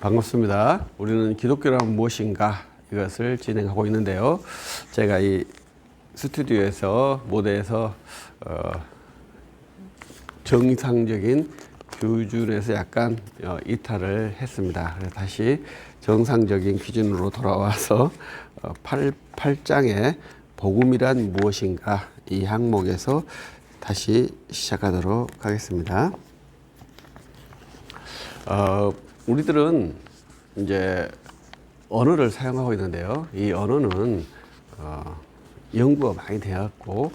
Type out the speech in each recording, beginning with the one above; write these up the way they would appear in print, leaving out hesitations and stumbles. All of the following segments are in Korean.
반갑습니다. 우리는 기독교란 무엇인가 이것을 진행하고 있는데요. 제가 이 스튜디오에서 무대에서 정상적인 기준에서 약간 이탈을 했습니다. 그래서 다시 정상적인 기준으로 돌아와서 8장의 복음이란 무엇인가 이 항목에서 다시 시작하도록 하겠습니다. 우리들은 이제 언어를 사용하고 있는데요. 이 언어는 연구가 많이 되었고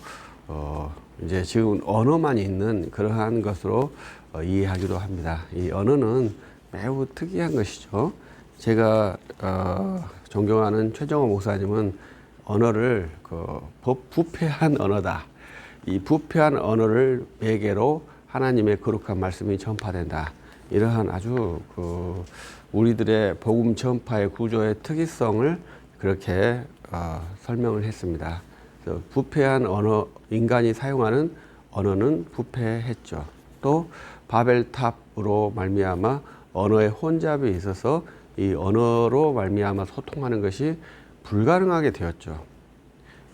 이제 지금 언어만 있는 그러한 것으로 이해하기도 합니다. 이 언어는 매우 특이한 것이죠. 제가 존경하는 최정호 목사님은 언어를 부패한 언어다. 이 부패한 언어를 매개로 하나님의 거룩한 말씀이 전파된다. 이러한 아주 우리들의 복음 전파의 구조의 특이성을 그렇게 설명을 했습니다. 부패한 언어, 인간이 사용하는 언어는 부패했죠. 또 바벨탑으로 말미암아 언어의 혼잡이 있어서 이 언어로 말미암아 소통하는 것이 불가능하게 되었죠.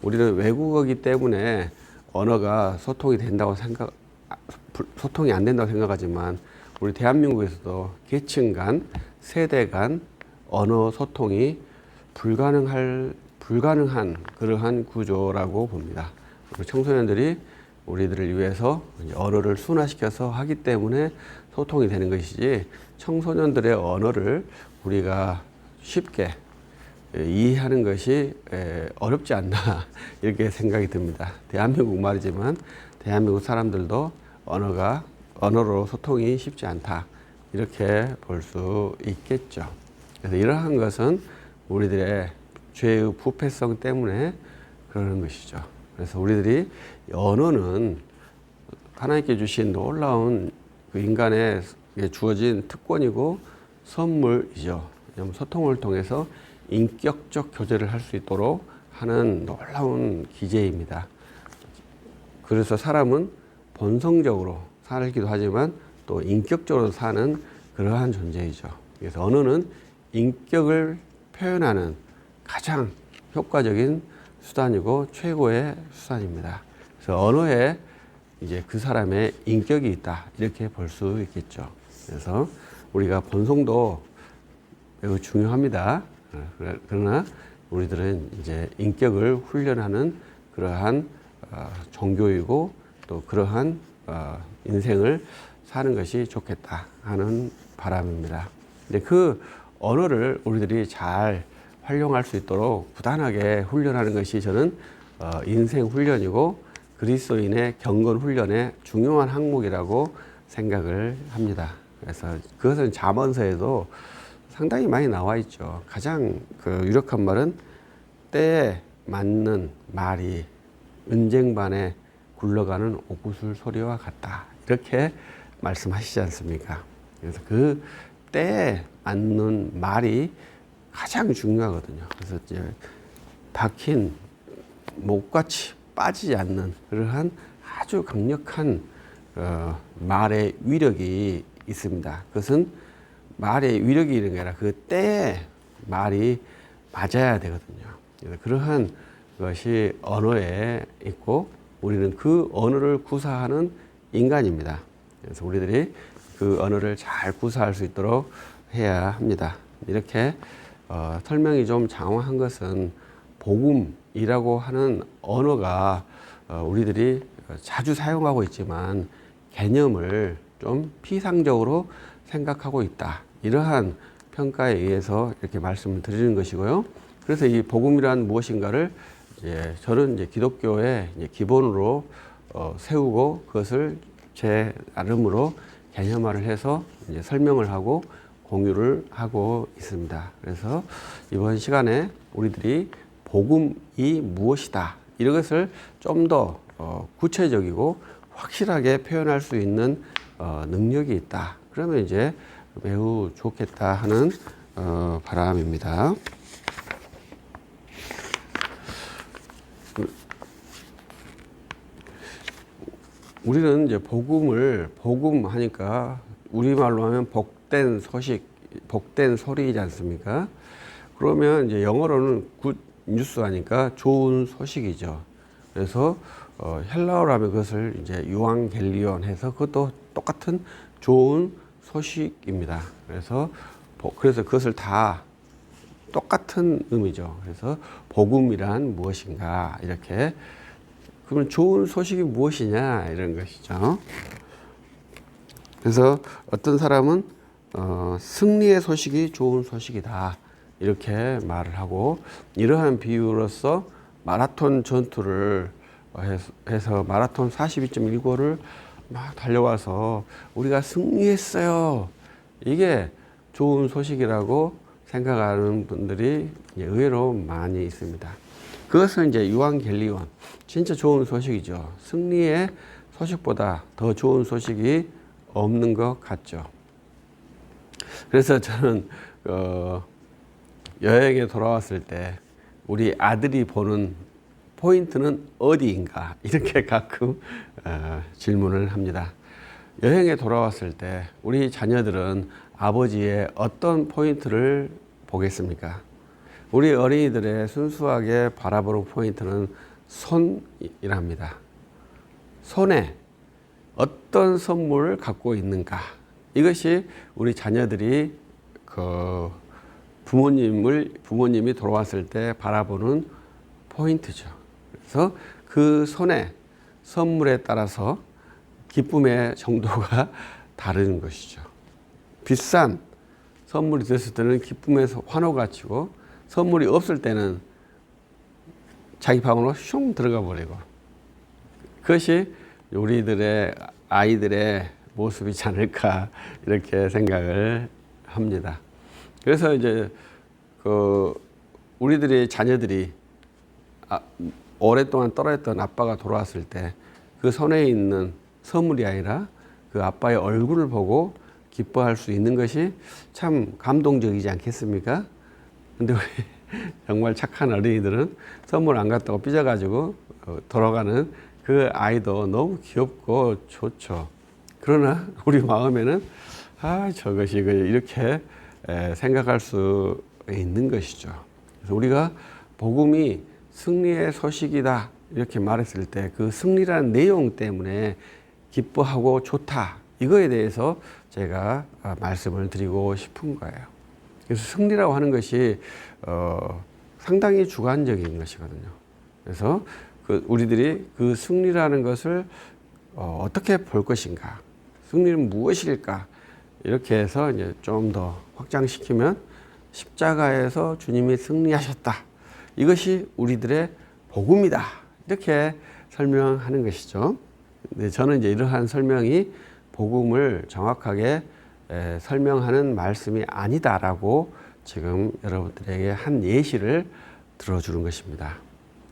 우리는 외국어이기 때문에 언어가 소통이 안 된다고 생각하지만 우리 대한민국에서도 계층 간, 세대 간 언어 소통이 불가능한 그러한 구조라고 봅니다. 우리 청소년들이 우리들을 위해서 언어를 순화시켜서 하기 때문에 소통이 되는 것이지 청소년들의 언어를 우리가 쉽게 이해하는 것이 어렵지 않나 이렇게 생각이 듭니다. 대한민국 말이지만 대한민국 사람들도 언어로 소통이 쉽지 않다 이렇게 볼 수 있겠죠. 그래서 이러한 것은 우리들의 죄의 부패성 때문에 그러는 것이죠. 그래서 우리들이 언어는 하나님께 주신 놀라운 그 인간에 주어진 특권이고 선물이죠. 왜냐하면 소통을 통해서 인격적 교제를 할 수 있도록 하는 놀라운 기제입니다. 그래서 사람은 본성적으로 살기도 하지만 또 인격적으로 사는 그러한 존재이죠. 그래서 언어는 인격을 표현하는 가장 효과적인 수단이고 최고의 수단입니다. 그래서 언어에 이제 그 사람의 인격이 있다 이렇게 볼 수 있겠죠. 그래서 우리가 본성도 매우 중요합니다. 그러나 우리들은 이제 인격을 훈련하는 그러한 종교이고 또 그러한 인생을 사는 것이 좋겠다 하는 바람입니다. 근데 그 언어를 우리들이 잘 활용할 수 있도록 부단하게 훈련하는 것이 저는 인생 훈련이고 그리스도인의 경건 훈련의 중요한 항목이라고 생각을 합니다. 그래서 그것은 잠언서에도 상당히 많이 나와 있죠. 가장 유력한 말은 때에 맞는 말이 은쟁반에 굴러가는 옥구슬 소리와 같다. 이렇게 말씀하시지 않습니까? 그래서 그 때에 맞는 말이 가장 중요하거든요. 그래서 이제 박힌 목같이 빠지지 않는 그러한 아주 강력한 말의 위력이 있습니다. 그것은 말의 위력이 있는 게 아니라 그 때에 말이 맞아야 되거든요. 그래서 그러한 것이 언어에 있고 우리는 그 언어를 구사하는 인간입니다. 그래서 우리들이 그 언어를 잘 구사할 수 있도록 해야 합니다. 이렇게 설명이 좀 장황한 것은 복음이라고 하는 언어가 우리들이 자주 사용하고 있지만 개념을 좀 피상적으로 생각하고 있다. 이러한 평가에 의해서 이렇게 말씀을 드리는 것이고요. 그래서 이 복음이란 무엇인가를 저는 이제 기독교의 기본으로 세우고 그것을 제 나름으로 개념화를 해서 이제 설명을 하고 공유를 하고 있습니다. 그래서 이번 시간에 우리들이 복음이 무엇이다 이런 것을 좀 더 구체적이고 확실하게 표현할 수 있는 능력이 있다. 그러면 이제 매우 좋겠다 하는 바람입니다. 우리는 이제 복음 하니까 우리말로 하면 복된 소식 복된 소리이지 않습니까? 그러면 이제 영어로는 굿 뉴스 하니까 좋은 소식이죠. 그래서 헬라어로 하면 그것을 이제 유앙겔리온 해서 그것도 똑같은 좋은 소식입니다. 그래서 그것을 다 똑같은 의미죠. 그래서 복음이란 무엇인가 이렇게. 그러면 좋은 소식이 무엇이냐 이런 것이죠. 그래서 어떤 사람은 승리의 소식이 좋은 소식이다 이렇게 말을 하고, 이러한 비유로서 마라톤 전투를 해서 마라톤 42.195를 막 달려와서 우리가 승리했어요, 이게 좋은 소식이라고 생각하는 분들이 의외로 많이 있습니다. 그것은 이제 유앙겔리온, 진짜 좋은 소식이죠. 승리의 소식보다 더 좋은 소식이 없는 것 같죠. 그래서 저는 여행에 돌아왔을 때 우리 아들이 보는 포인트는 어디인가 이렇게 가끔 질문을 합니다. 여행에 돌아왔을 때 우리 자녀들은 아버지의 어떤 포인트를 보겠습니까? 우리 어린이들의 순수하게 바라보는 포인트는 손이랍니다. 손에 어떤 선물을 갖고 있는가, 이것이 우리 자녀들이 부모님이 돌아왔을 때 바라보는 포인트죠. 그래서 그 손에 선물에 따라서 기쁨의 정도가 다른 것이죠. 비싼 선물이 됐을 때는 기쁨에서 환호가 치고, 선물이 없을 때는 자기 방으로 슝 들어가 버리고, 그것이 우리들의 아이들의 모습이지 않을까 이렇게 생각을 합니다. 그래서 이제 우리들의 자녀들이 오랫동안 떨어졌던 아빠가 돌아왔을 때 그 손에 있는 선물이 아니라 그 아빠의 얼굴을 보고 기뻐할 수 있는 것이 참 감동적이지 않겠습니까? 근데 우리 정말 착한 어린이들은 선물 안 갖다고 삐져가지고 돌아가는 그 아이도 너무 귀엽고 좋죠. 그러나 우리 마음에는 저것이 이렇게 생각할 수 있는 것이죠. 그래서 우리가 복음이 승리의 소식이다 이렇게 말했을 때 그 승리라는 내용 때문에 기뻐하고 좋다, 이거에 대해서 제가 말씀을 드리고 싶은 거예요. 그래서 승리라고 하는 것이 상당히 주관적인 것이거든요. 그래서 우리들이 그 승리라는 것을 어떻게 볼 것인가, 승리는 무엇일까, 이렇게 해서 이제 좀 더 확장시키면 십자가에서 주님이 승리하셨다, 이것이 우리들의 복음이다, 이렇게 설명하는 것이죠. 근데 저는 이제 이러한 설명이 복음을 정확하게 설명하는 말씀이 아니다라고 지금 여러분들에게 한 예시를 들어주는 것입니다.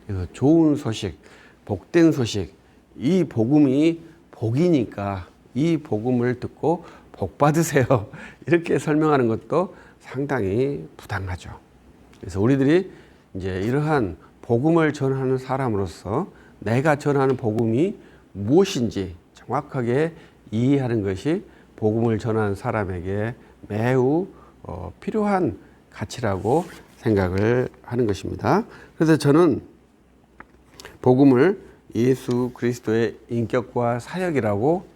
그래서 좋은 소식, 복된 소식, 이 복음이 복이니까 이 복음을 듣고 복 받으세요, 이렇게 설명하는 것도 상당히 부당하죠. 그래서 우리들이 이제 이러한 복음을 전하는 사람으로서 내가 전하는 복음이 무엇인지 정확하게 이해하는 것이 복음을 전하는 사람에게 매우 필요한 가치라고 생각을 하는 것입니다. 그래서 저는 복음을 예수 그리스도의 인격과 사역이라고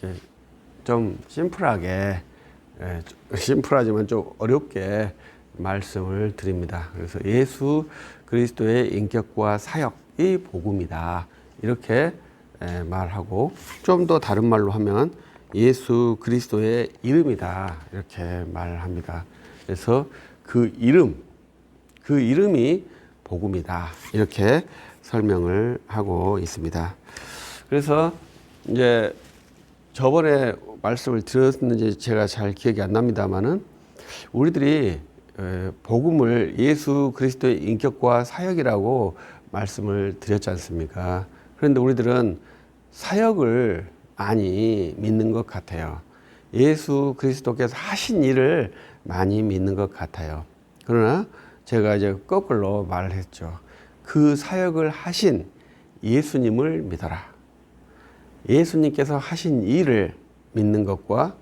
이렇게 좀 심플하지만 좀 어렵게 말씀을 드립니다. 그래서 예수 그리스도의 인격과 사역이 복음이다, 이렇게 말하고, 좀 더 다른 말로 하면 예수 그리스도의 이름이다, 이렇게 말합니다. 그래서 그 이름이 복음이다, 이렇게 설명을 하고 있습니다. 그래서 이제 저번에 말씀을 드렸는지 제가 잘 기억이 안 납니다만은, 우리들이 복음을 예수 그리스도의 인격과 사역이라고 말씀을 드렸지 않습니까? 그런데 우리들은 사역을 많이 믿는 것 같아요. 예수 그리스도께서 하신 일을 많이 믿는 것 같아요. 그러나 제가 이제 거꾸로 말을 했죠. 그 사역을 하신 예수님을 믿어라. 예수님께서 하신 일을 믿는 것과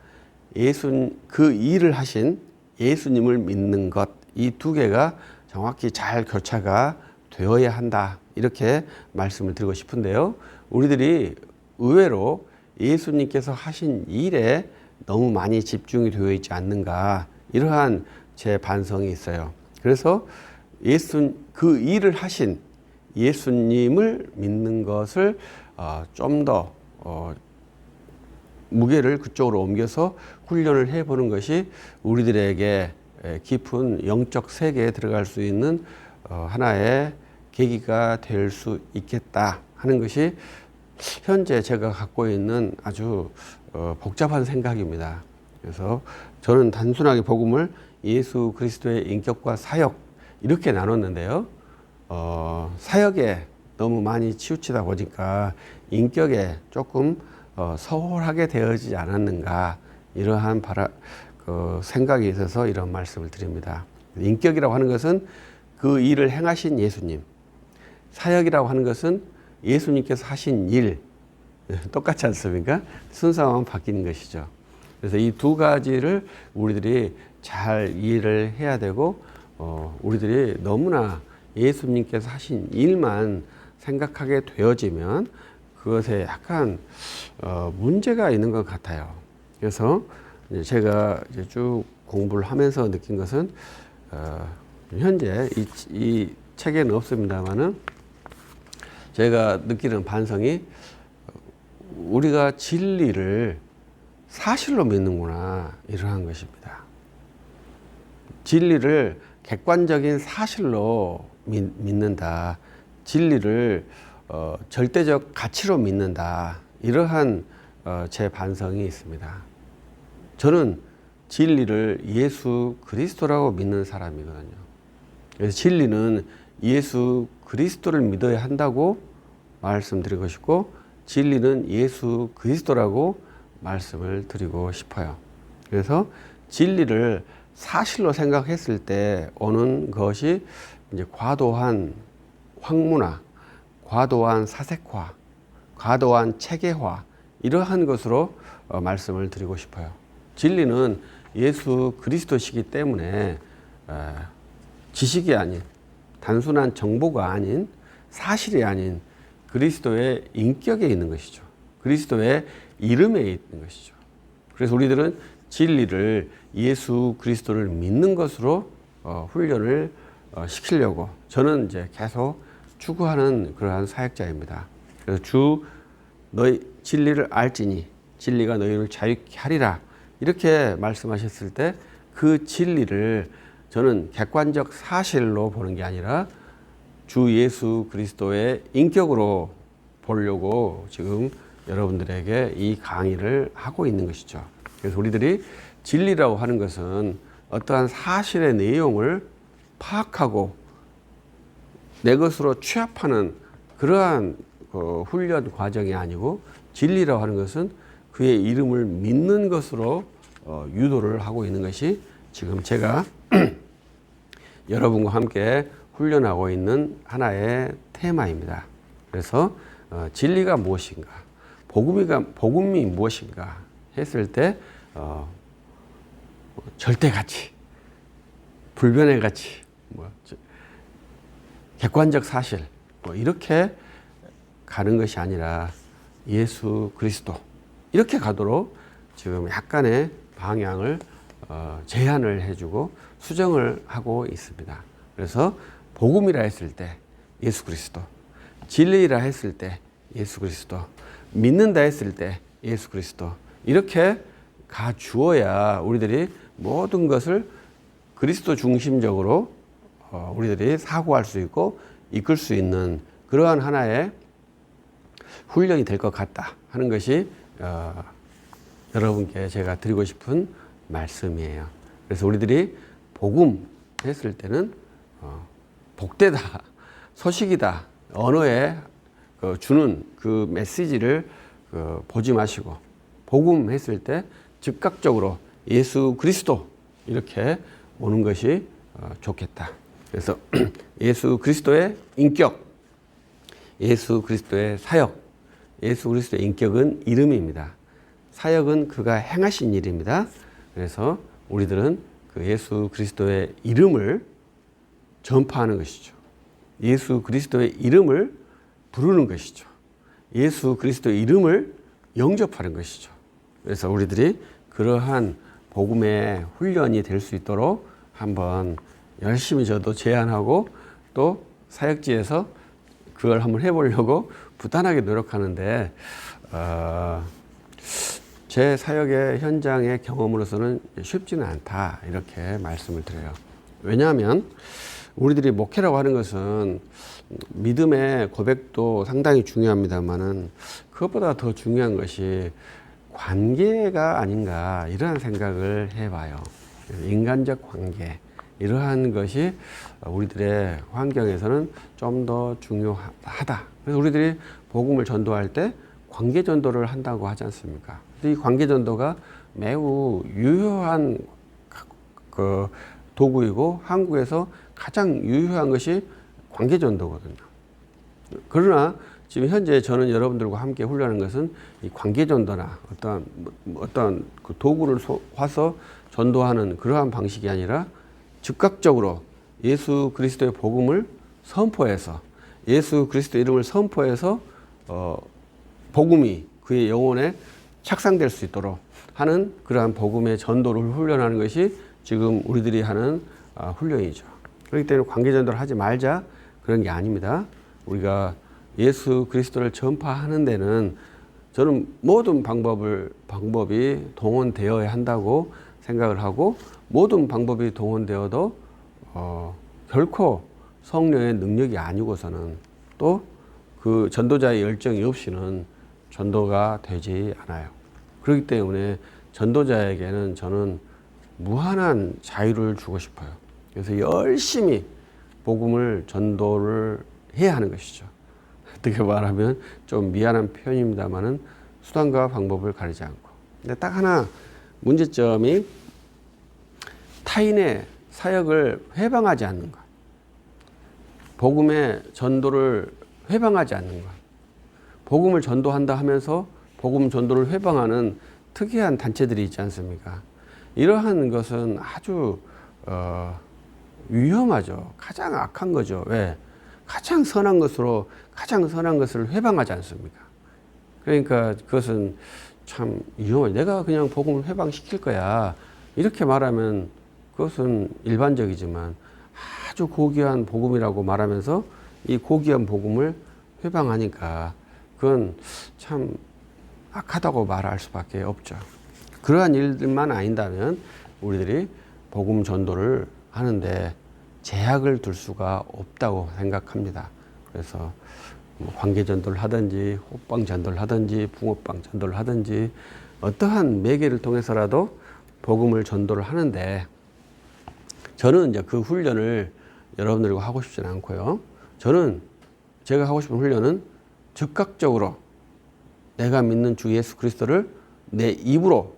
그 일을 하신 예수님을 믿는 것, 이 두 개가 정확히 잘 교차가 되어야 한다. 이렇게 말씀을 드리고 싶은데요. 우리들이 의외로 예수님께서 하신 일에 너무 많이 집중이 되어 있지 않는가, 이러한 제 반성이 있어요. 그래서 그 일을 하신 예수님을 믿는 것을 좀 더 무게를 그쪽으로 옮겨서 훈련을 해보는 것이 우리들에게 깊은 영적 세계에 들어갈 수 있는 하나의 계기가 될 수 있겠다 하는 것이 현재 제가 갖고 있는 아주 복잡한 생각입니다. 그래서 저는 단순하게 복음을 예수 그리스도의 인격과 사역 이렇게 나눴는데요. 사역에 너무 많이 치우치다 보니까 인격에 조금 소홀하게 되어지지 않았는가, 이러한 생각이 있어서 이런 말씀을 드립니다. 인격이라고 하는 것은 그 일을 행하신 예수님, 사역이라고 하는 것은 예수님께서 하신 일, 똑같지 않습니까? 순서만 바뀌는 것이죠. 그래서 이 두 가지를 우리들이 잘 이해를 해야 되고, 우리들이 너무나 예수님께서 하신 일만 생각하게 되어지면 그것에 약간 문제가 있는 것 같아요. 그래서 제가 이제 쭉 공부를 하면서 느낀 것은 현재 이 책에는 없습니다만은 제가 느끼는 반성이, 우리가 진리를 사실로 믿는구나, 이러한 것입니다. 진리를 객관적인 사실로 믿는다. 진리를 절대적 가치로 믿는다. 이러한 제 반성이 있습니다. 저는 진리를 예수 그리스도라고 믿는 사람이거든요. 그래서 진리는 예수 그리스도를 믿어야 한다고 말씀드리고 싶고, 진리는 예수 그리스도라고 말씀을 드리고 싶어요. 그래서 진리를 사실로 생각했을 때 오는 것이 이제 과도한 황무나, 과도한 사색화, 과도한 체계화, 이러한 것으로 말씀을 드리고 싶어요. 진리는 예수 그리스도시기 때문에 지식이 아닌, 단순한 정보가 아닌, 사실이 아닌 그리스도의 인격에 있는 것이죠. 그리스도의 이름에 있는 것이죠. 그래서 우리들은 진리를 예수 그리스도를 믿는 것으로 훈련을 시키려고 저는 이제 계속 추구하는 그러한 사역자입니다. 그래서 너희 진리를 알지니 진리가 너희를 자유케 하리라, 이렇게 말씀하셨을 때 그 진리를 저는 객관적 사실로 보는 게 아니라 주 예수 그리스도의 인격으로 보려고 지금 여러분들에게 이 강의를 하고 있는 것이죠. 그래서 우리들이 진리라고 하는 것은 어떠한 사실의 내용을 파악하고 내 것으로 취합하는 그러한 훈련 과정이 아니고, 진리라고 하는 것은 그의 이름을 믿는 것으로 유도를 하고 있는 것이 지금 제가 여러분과 함께 훈련하고 있는 하나의 테마입니다. 그래서 진리가 무엇인가, 복음이 무엇인가 했을 때 절대 가치, 불변의 가치, 객관적 사실, 이렇게 가는 것이 아니라 예수 그리스도, 이렇게 가도록 지금 약간의 방향을 제안을 해주고 수정을 하고 있습니다. 그래서 복음이라 했을 때 예수 그리스도, 진리라 했을 때 예수 그리스도, 믿는다 했을 때 예수 그리스도, 이렇게 가주어야 우리들이 모든 것을 그리스도 중심적으로 우리들이 사고할 수 있고 이끌 수 있는 그러한 하나의 훈련이 될 것 같다 하는 것이 여러분께 제가 드리고 싶은 말씀이에요. 그래서 우리들이 복음 했을 때는 복되다, 소식이다, 언어에 주는 그 메시지를 보지 마시고, 복음 했을 때 즉각적으로 예수 그리스도 이렇게 오는 것이 좋겠다. 그래서 예수 그리스도의 인격, 예수 그리스도의 사역, 예수 그리스도의 인격은 이름입니다. 사역은 그가 행하신 일입니다. 그래서 우리들은 그 예수 그리스도의 이름을 전파하는 것이죠. 예수 그리스도의 이름을 부르는 것이죠. 예수 그리스도의 이름을 영접하는 것이죠. 그래서 우리들이 그러한 복음의 훈련이 될 수 있도록 한번 열심히 저도 제안하고 또 사역지에서 그걸 한번 해보려고 부단하게 노력하는데 제 사역의 현장의 경험으로서는 쉽지는 않다 이렇게 말씀을 드려요. 왜냐하면 우리들이 목회라고 하는 것은 믿음의 고백도 상당히 중요합니다만은 그것보다 더 중요한 것이 관계가 아닌가 이러한 생각을 해봐요. 인간적 관계 이러한 것이 우리들의 환경에서는 좀 더 중요하다. 그래서 우리들이 복음을 전도할 때 관계 전도를 한다고 하지 않습니까? 이 관계 전도가 매우 유효한 그 도구이고 한국에서 가장 유효한 것이 관계 전도거든요. 그러나 지금 현재 저는 여러분들과 함께 훈련하는 것은 이 관계 전도나 어떤 그 도구를 와서 전도하는 그러한 방식이 아니라 즉각적으로 예수 그리스도의 복음을 선포해서 예수 그리스도의 이름을 선포해서 복음이 그의 영혼에 착상될 수 있도록 하는 그러한 복음의 전도를 훈련하는 것이 지금 우리들이 하는 훈련이죠. 그렇기 때문에 관계 전도를 하지 말자 그런 게 아닙니다. 우리가 예수 그리스도를 전파하는 데는 저는 모든 방법이 동원되어야 한다고 생각을 하고 모든 방법이 동원되어도 결코 성령의 능력이 아니고서는 또 그 전도자의 열정이 없이는 전도가 되지 않아요. 그렇기 때문에 전도자에게는 저는 무한한 자유를 주고 싶어요. 그래서 열심히 복음을 전도를 해야 하는 것이죠. 어떻게 말하면 좀 미안한 표현입니다만은 수단과 방법을 가리지 않고. 근데 딱 하나 문제점이 타인의 사역을 회방하지 않는 것. 복음의 전도를 회방하지 않는 것. 복음을 전도한다 하면서 복음 전도를 회방하는 특이한 단체들이 있지 않습니까? 이러한 것은 아주 위험하죠. 가장 악한 거죠. 왜? 가장 선한 것을 회방하지 않습니까? 그러니까 그것은 참 위험하죠. 내가 그냥 복음을 회방시킬 거야. 이렇게 말하면 그것은 일반적이지만 아주 고귀한 복음이라고 말하면서 이 고귀한 복음을 회방하니까 그건 참 악하다고 말할 수밖에 없죠. 그러한 일들만 아닌다면 우리들이 복음 전도를 하는데 제약을 둘 수가 없다고 생각합니다. 그래서 관계 전도를 하든지 호빵 전도를 하든지 붕어빵 전도를 하든지 어떠한 매개를 통해서라도 복음을 전도를 하는데 저는 이제 그 훈련을 여러분들과 하고 싶지는 않고요. 제가 하고 싶은 훈련은 즉각적으로 내가 믿는 주 예수 그리스도를 내 입으로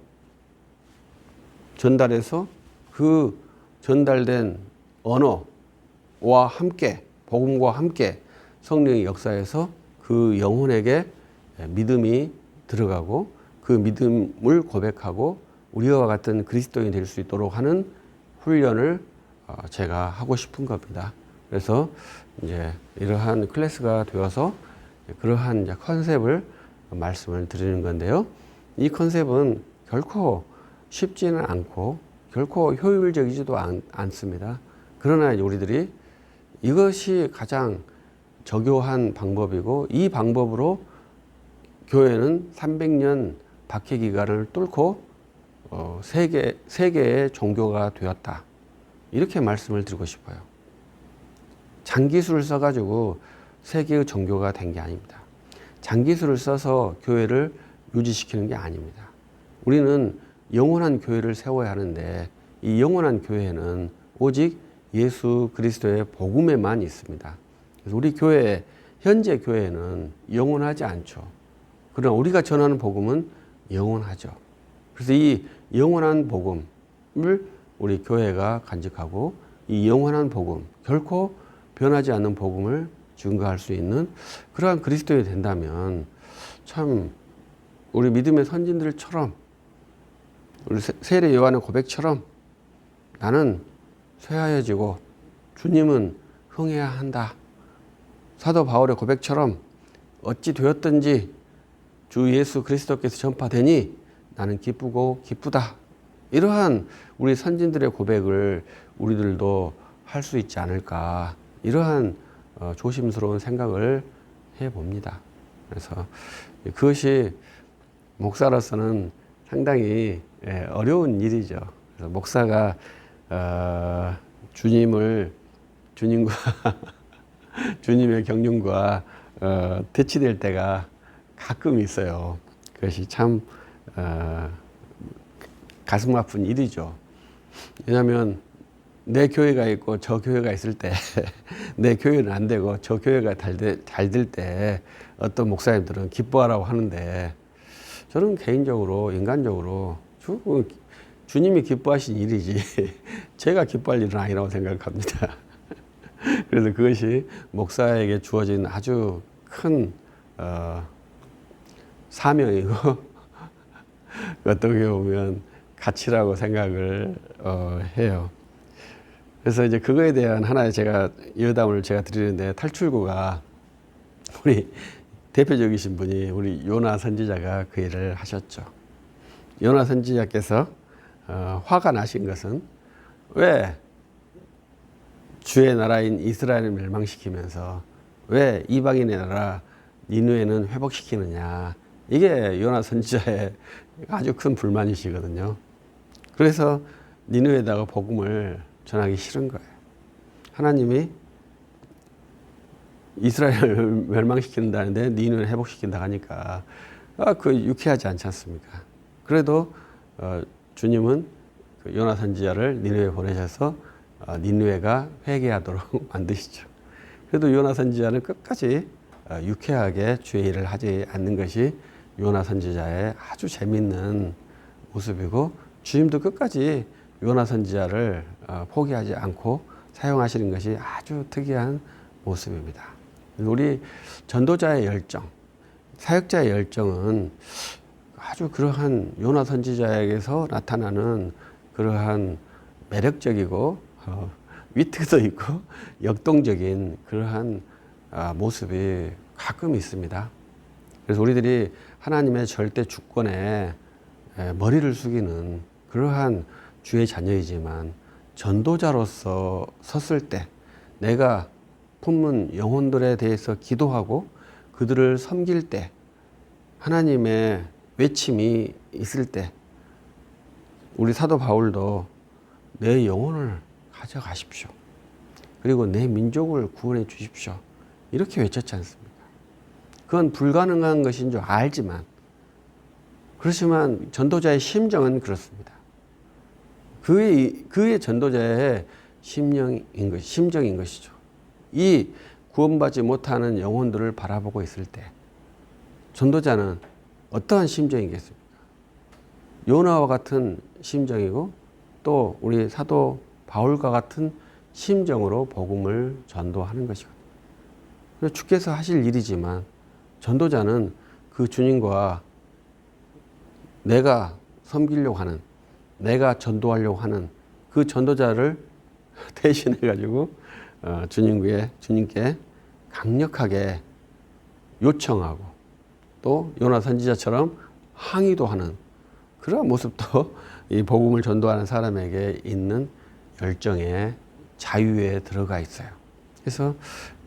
전달해서 그 전달된 언어와 함께 복음과 함께 성령의 역사에서 그 영혼에게 믿음이 들어가고 그 믿음을 고백하고 우리와 같은 그리스도인이 될 수 있도록 하는 훈련을 제가 하고 싶은 겁니다. 그래서 이제 이러한 클래스가 되어서 그러한 이제 컨셉을 말씀을 드리는 건데요. 이 컨셉은 결코 쉽지는 않고 결코 효율적이지도 않습니다. 그러나 우리들이 이것이 가장 적요한 방법이고 이 방법으로 교회는 300년 박해 기간을 뚫고 세계의 종교가 되었다. 이렇게 말씀을 드리고 싶어요. 장기술을 써가지고 세계의 종교가 된 게 아닙니다. 장기술을 써서 교회를 유지시키는 게 아닙니다. 우리는 영원한 교회를 세워야 하는데 이 영원한 교회는 오직 예수 그리스도의 복음에만 있습니다. 그래서 우리 교회, 현재 교회는 영원하지 않죠. 그러나 우리가 전하는 복음은 영원하죠. 그래서 이 영원한 복음을 우리 교회가 간직하고 이 영원한 복음, 결코 변하지 않는 복음을 증거할 수 있는 그러한 그리스도인이 된다면 참 우리 믿음의 선진들처럼 우리 세례 요한의 고백처럼 나는 쇠하여지고 주님은 흥해야 한다. 사도 바울의 고백처럼 어찌 되었든지 주 예수 그리스도께서 전파되니 나는 기쁘고 기쁘다. 이러한 우리 선진들의 고백을 우리들도 할 수 있지 않을까. 이러한 조심스러운 생각을 해봅니다. 그래서 그것이 목사로서는 상당히 어려운 일이죠. 그래서 목사가 주님과 주님의 경륜과 대치될 때가 가끔 있어요. 그것이 참 가슴 아픈 일이죠. 왜냐하면 내 교회가 있고 저 교회가 있을 때 내 교회는 안 되고 저 교회가 잘 될 때 어떤 목사님들은 기뻐하라고 하는데 저는 개인적으로 인간적으로 주님이 기뻐하신 일이지 제가 기뻐할 일은 아니라고 생각합니다. 그래서 그것이 목사에게 주어진 아주 큰 사명이고 어떻게 보면 가치라고 생각을 해요. 그래서 이제 그거에 대한 하나의 여담을 제가 드리는데, 탈출구가 우리 대표적이신 분이 우리 요나 선지자가 그 일을 하셨죠. 요나 선지자께서 화가 나신 것은 왜 주의 나라인 이스라엘을 멸망시키면서 왜 이방인의 나라 니느웨는 회복시키느냐. 이게 요나 선지자의 아주 큰 불만이시거든요. 그래서 니느웨에다가 복음을 전하기 싫은 거예요. 하나님이 이스라엘을 멸망시킨다는데 니느웨를 회복시킨다 하니까 그 유쾌하지 않지 않습니까? 그래도 주님은 그 요나 선지자를 니느웨에 보내셔서 니느웨가 회개하도록 만드시죠. 그래도 요나 선지자는 끝까지 유쾌하게 주의 일을 하지 않는 것이 요나 선지자의 아주 재밌는 모습이고, 주님도 끝까지 요나 선지자를 포기하지 않고 사용하시는 것이 아주 특이한 모습입니다. 우리 전도자의 열정, 사역자의 열정은 아주 그러한 요나 선지자에게서 나타나는 그러한 매력적이고 위트도 있고 역동적인 그러한 모습이 가끔 있습니다. 그래서 우리들이 하나님의 절대 주권에 머리를 숙이는 그러한 주의 자녀이지만, 전도자로서 섰을 때 내가 품은 영혼들에 대해서 기도하고 그들을 섬길 때, 하나님의 외침이 있을 때, 우리 사도 바울도 내 영혼을 가져가십시오. 그리고 내 민족을 구원해 주십시오. 이렇게 외쳤지 않습니까? 그건 불가능한 것인 줄 알지만, 그렇지만 전도자의 심정은 그렇습니다. 그의 전도자의 심정인 것이죠. 이 구원받지 못하는 영혼들을 바라보고 있을 때 전도자는 어떠한 심정이겠습니까? 요나와 같은 심정이고, 또 우리 사도 바울과 같은 심정으로 복음을 전도하는 것이거든요. 그래서 주께서 하실 일이지만, 전도자는 그 주님과 내가 섬기려고 하는, 내가 전도하려고 하는 그 전도자를 대신해 가지고 주님께 강력하게 요청하고, 또 요나 선지자처럼 항의도 하는 그러한 모습도 이 복음을 전도하는 사람에게 있는 열정의 자유에 들어가 있어요. 그래서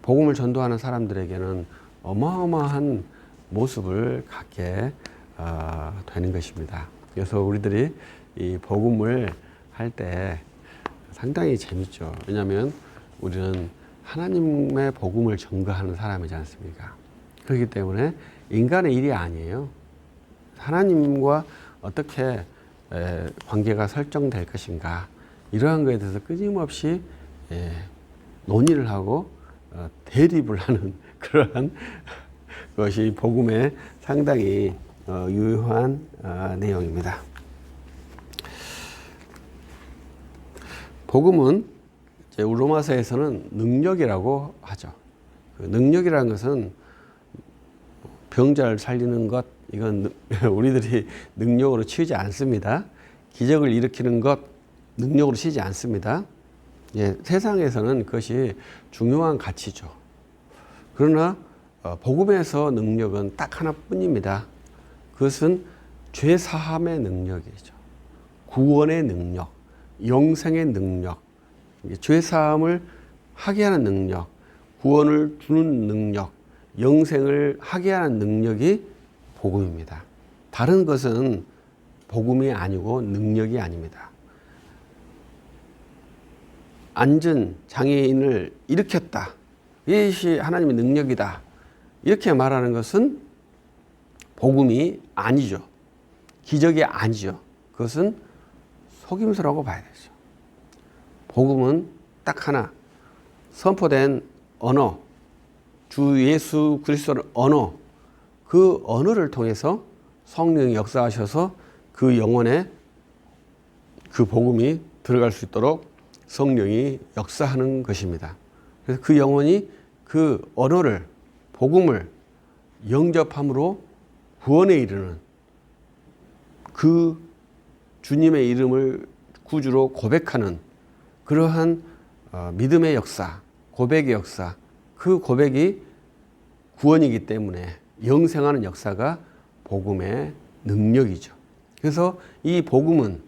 복음을 전도하는 사람들에게는 어마어마한 모습을 갖게 되는 것입니다. 그래서 우리들이 이 복음을 할 때 상당히 재밌죠. 왜냐하면 우리는 하나님의 복음을 전가하는 사람이지 않습니까? 그렇기 때문에 인간의 일이 아니에요. 하나님과 어떻게 관계가 설정될 것인가, 이러한 것에 대해서 끊임없이 논의를 하고 대립을 하는 그러한 것이 복음의 상당히 유효한 내용입니다. 복음은 로마서에서는 능력이라고 하죠. 그 능력이라는 것은 병자를 살리는 것, 이건 우리들이 능력으로 치우지 않습니다. 기적을 일으키는 것, 능력으로 쓰지 않습니다. 예, 세상에서는 그것이 중요한 가치죠. 그러나 복음에서 능력은 딱 하나뿐입니다. 그것은 죄 사함의 능력이죠. 구원의 능력, 영생의 능력, 죄 사함을 하게 하는 능력, 구원을 주는 능력, 영생을 하게 하는 능력이 복음입니다. 다른 것은 복음이 아니고 능력이 아닙니다. 앉은 장애인을 일으켰다. 이것이 하나님의 능력이다. 이렇게 말하는 것은 복음이 아니죠. 기적이 아니죠. 그것은 속임수라고 봐야 되죠. 복음은 딱 하나, 선포된 언어, 주 예수 그리스도의 언어, 그 언어를 통해서 성령이 역사하셔서 그 영혼에 그 복음이 들어갈 수 있도록 성령이 역사하는 것입니다. 그래서 그 영혼이 그 언어를, 복음을 영접함으로 구원에 이르는 그 주님의 이름을 구주로 고백하는 그러한 믿음의 역사, 고백의 역사, 그 고백이 구원이기 때문에 영생하는 역사가 복음의 능력이죠. 그래서 이 복음은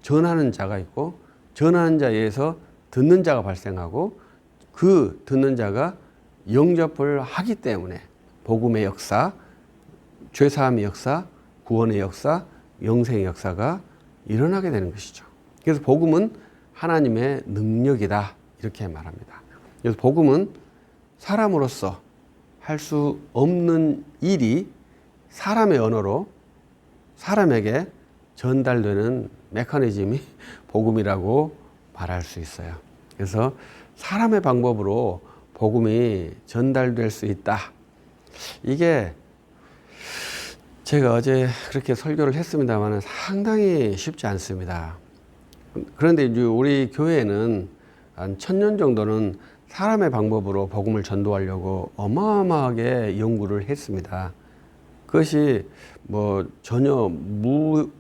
전하는 자가 있고 전하는 자에 의해서 듣는 자가 발생하고 그 듣는 자가 영접을 하기 때문에 복음의 역사, 죄사함의 역사, 구원의 역사, 영생의 역사가 일어나게 되는 것이죠. 그래서 복음은 하나님의 능력이다 이렇게 말합니다. 그래서 복음은 사람으로서 할 수 없는 일이 사람의 언어로 사람에게 전달되는 메커니즘이 복음이라고 말할 수 있어요. 그래서 사람의 방법으로 복음이 전달될 수 있다. 이게 제가 어제 그렇게 설교를 했습니다만 상당히 쉽지 않습니다. 그런데 이제 우리 교회는 한 1000년 정도는 사람의 방법으로 복음을 전도하려고 어마어마하게 연구를 했습니다. 그것이 뭐 전혀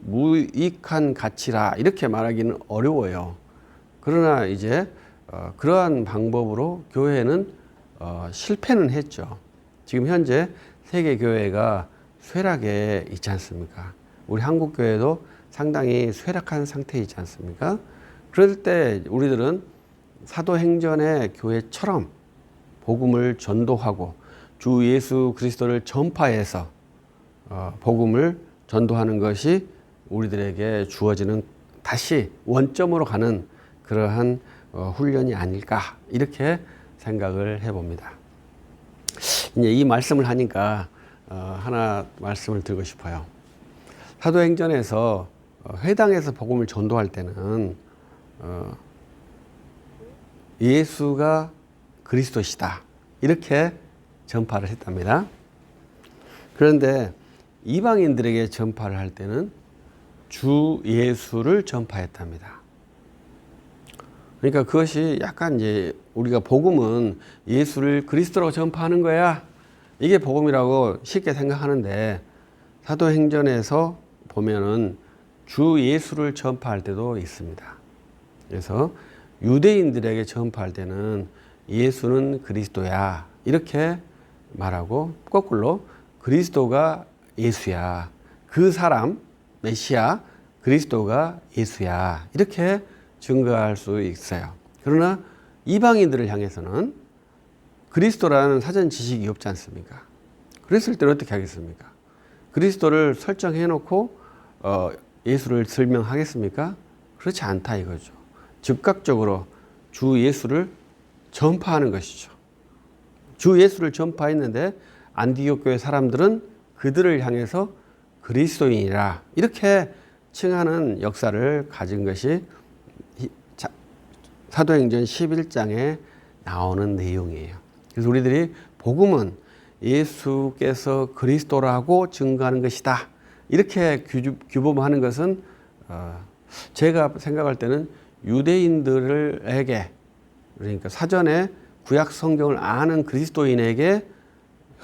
무익한 가치라 이렇게 말하기는 어려워요. 그러나 이제 그러한 방법으로 교회는 실패는 했죠. 지금 현재 세계 교회가 쇠락에 있지 않습니까? 우리 한국 교회도 상당히 쇠락한 상태에 있지 않습니까? 그럴 때 우리들은 사도행전의 교회처럼 복음을 전도하고 주 예수 그리스도를 전파해서 복음을 전도하는 것이 우리들에게 주어지는 다시 원점으로 가는 그러한 훈련이 아닐까 이렇게 생각을 해봅니다. 이제 이 말씀을 하니까 하나 말씀을 드리고 싶어요. 사도행전에서 회당에서 복음을 전도할 때는 예수가 그리스도시다 이렇게 전파를 했답니다. 그런데 이방인들에게 전파를 할 때는 주 예수를 전파했답니다. 그러니까 그것이 약간 이제 우리가 복음은 예수를 그리스도라고 전파하는 거야. 이게 복음이라고 쉽게 생각하는데 사도행전에서 보면은 주 예수를 전파할 때도 있습니다. 그래서 유대인들에게 전파할 때는 예수는 그리스도야 이렇게 말하고 거꾸로 그리스도가 예수야. 그 사람 메시아 그리스도가 예수야. 이렇게 증거할 수 있어요. 그러나 이방인들을 향해서는 그리스도라는 사전 지식이 없지 않습니까? 그랬을 때는 어떻게 하겠습니까? 그리스도를 설정해 놓고 예수를 설명하겠습니까? 그렇지 않다 이거죠. 즉각적으로 주 예수를 전파하는 것이죠. 주 예수를 전파했는데 안디옥 교회 사람들은 그들을 향해서 그리스도인이라 이렇게 칭하는 역사를 가진 것이 사도행전 11장에 나오는 내용이에요. 그래서 우리들이 복음은 예수께서 그리스도라고 증거하는 것이다. 이렇게 규범하는 것은 제가 생각할 때는 유대인들에게 그러니까 사전에 구약 성경을 아는 그리스도인에게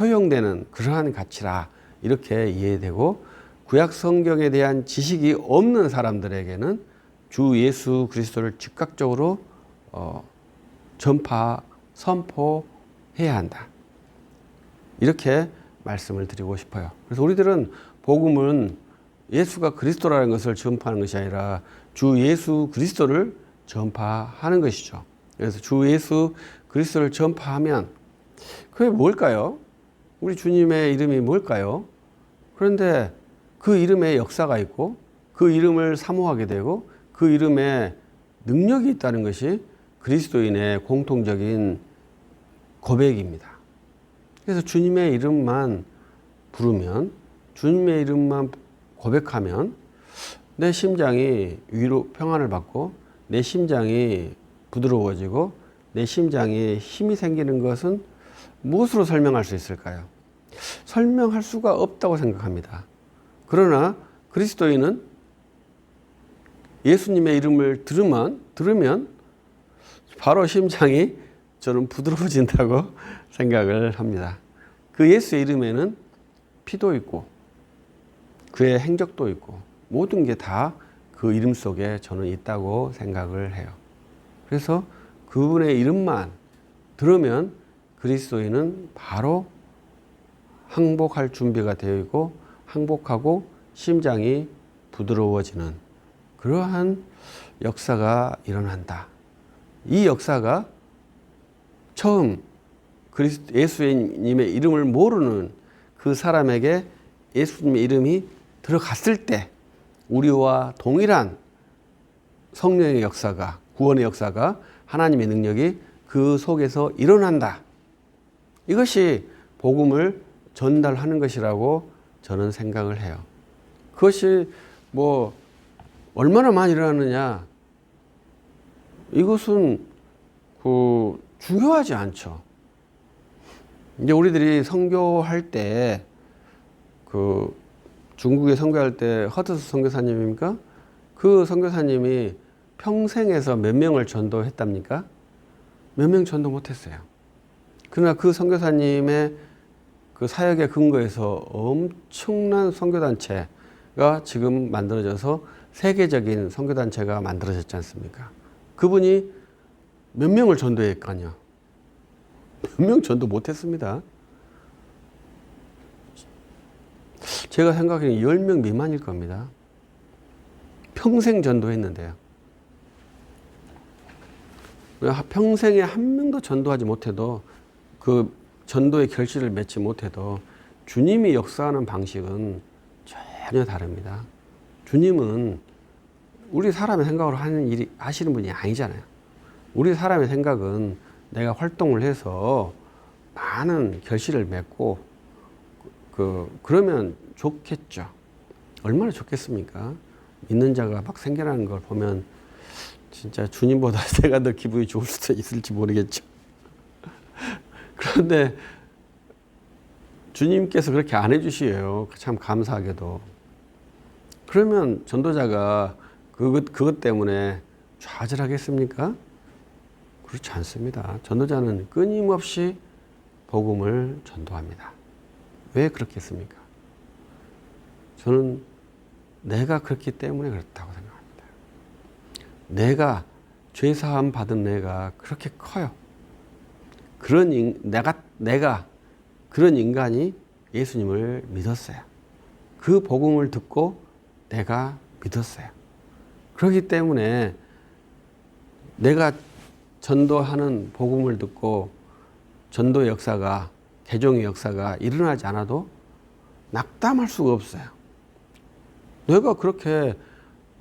효용되는 그러한 가치라 이렇게 이해되고 구약 성경에 대한 지식이 없는 사람들에게는 주 예수 그리스도를 즉각적으로 전파, 선포해야 한다. 이렇게 말씀을 드리고 싶어요. 그래서 우리들은 복음은 예수가 그리스도라는 것을 전파하는 것이 아니라 주 예수 그리스도를 전파하는 것이죠. 그래서 주 예수 그리스도를 전파하면 그게 뭘까요? 우리 주님의 이름이 뭘까요? 그런데 그 이름에 역사가 있고 그 이름을 사모하게 되고 그 이름에 능력이 있다는 것이 그리스도인의 공통적인 고백입니다. 그래서 주님의 이름만 부르면, 주님의 이름만 고백하면 내 심장이 위로 평안을 받고 내 심장이 부드러워지고 내 심장에 힘이 생기는 것은 무엇으로 설명할 수 있을까요? 설명할 수가 없다고 생각합니다. 그러나 그리스도인은 예수님의 이름을 들으면 바로 심장이 저는 부드러워진다고 생각을 합니다. 그 예수의 이름에는 피도 있고 그의 행적도 있고 모든 게 다 그 이름 속에 저는 있다고 생각을 해요. 그래서 그분의 이름만 들으면 그리스도인은 바로 항복할 준비가 되어 있고 항복하고 심장이 부드러워지는 그러한 역사가 일어난다. 이 역사가 처음 예수님의 이름을 모르는 그 사람에게 예수님의 이름이 들어갔을 때 우리와 동일한 성령의 역사가, 구원의 역사가, 하나님의 능력이 그 속에서 일어난다. 이것이 복음을 전달하는 것이라고 저는 생각을 해요. 그것이 뭐 얼마나 많이 일어나느냐, 이것은 중요하지 않죠. 이제 우리들이 선교할 때 중국에 선교할 때 허드스 선교사님입니까? 그 선교사님이 평생에서 몇 명을 전도했답니까? 몇 명 전도 못했어요. 그러나 그 선교사님의 그 사역에 근거해서 엄청난 선교단체가 지금 만들어져서 세계적인 선교단체가 만들어졌지 않습니까? 그분이 몇 명을 전도했거든요. 몇 명 전도 못했습니다. 제가 생각하기에는 10명 미만일 겁니다. 평생 전도했는데요. 평생에 한 명도 전도하지 못해도 그 전도의 결실을 맺지 못해도 주님이 역사하는 방식은 전혀 다릅니다. 주님은 우리 사람의 생각으로 하시는 분이 아니잖아요. 우리 사람의 생각은 내가 활동을 해서 많은 결실을 맺고 그러면 좋겠죠. 얼마나 좋겠습니까? 믿는 자가 막 생겨나는 걸 보면 진짜 주님보다 제가 더 기분이 좋을 수도 있을지 모르겠죠. 그런데 주님께서 그렇게 안 해주시에요. 참 감사하게도. 그러면 전도자가 그것 때문에 좌절하겠습니까? 그렇지 않습니다. 전도자는 끊임없이 복음을 전도합니다. 왜 그렇겠습니까? 저는 내가 그렇기 때문에 그렇다고 생각합니다. 내가 죄사함 받은 내가 그렇게 커요. 내가 그런 인간이 예수님을 믿었어요. 그 복음을 듣고 내가 믿었어요. 그렇기 때문에 내가 전도하는 복음을 듣고 전도의 역사가, 개종의 역사가 일어나지 않아도 낙담할 수가 없어요. 내가 그렇게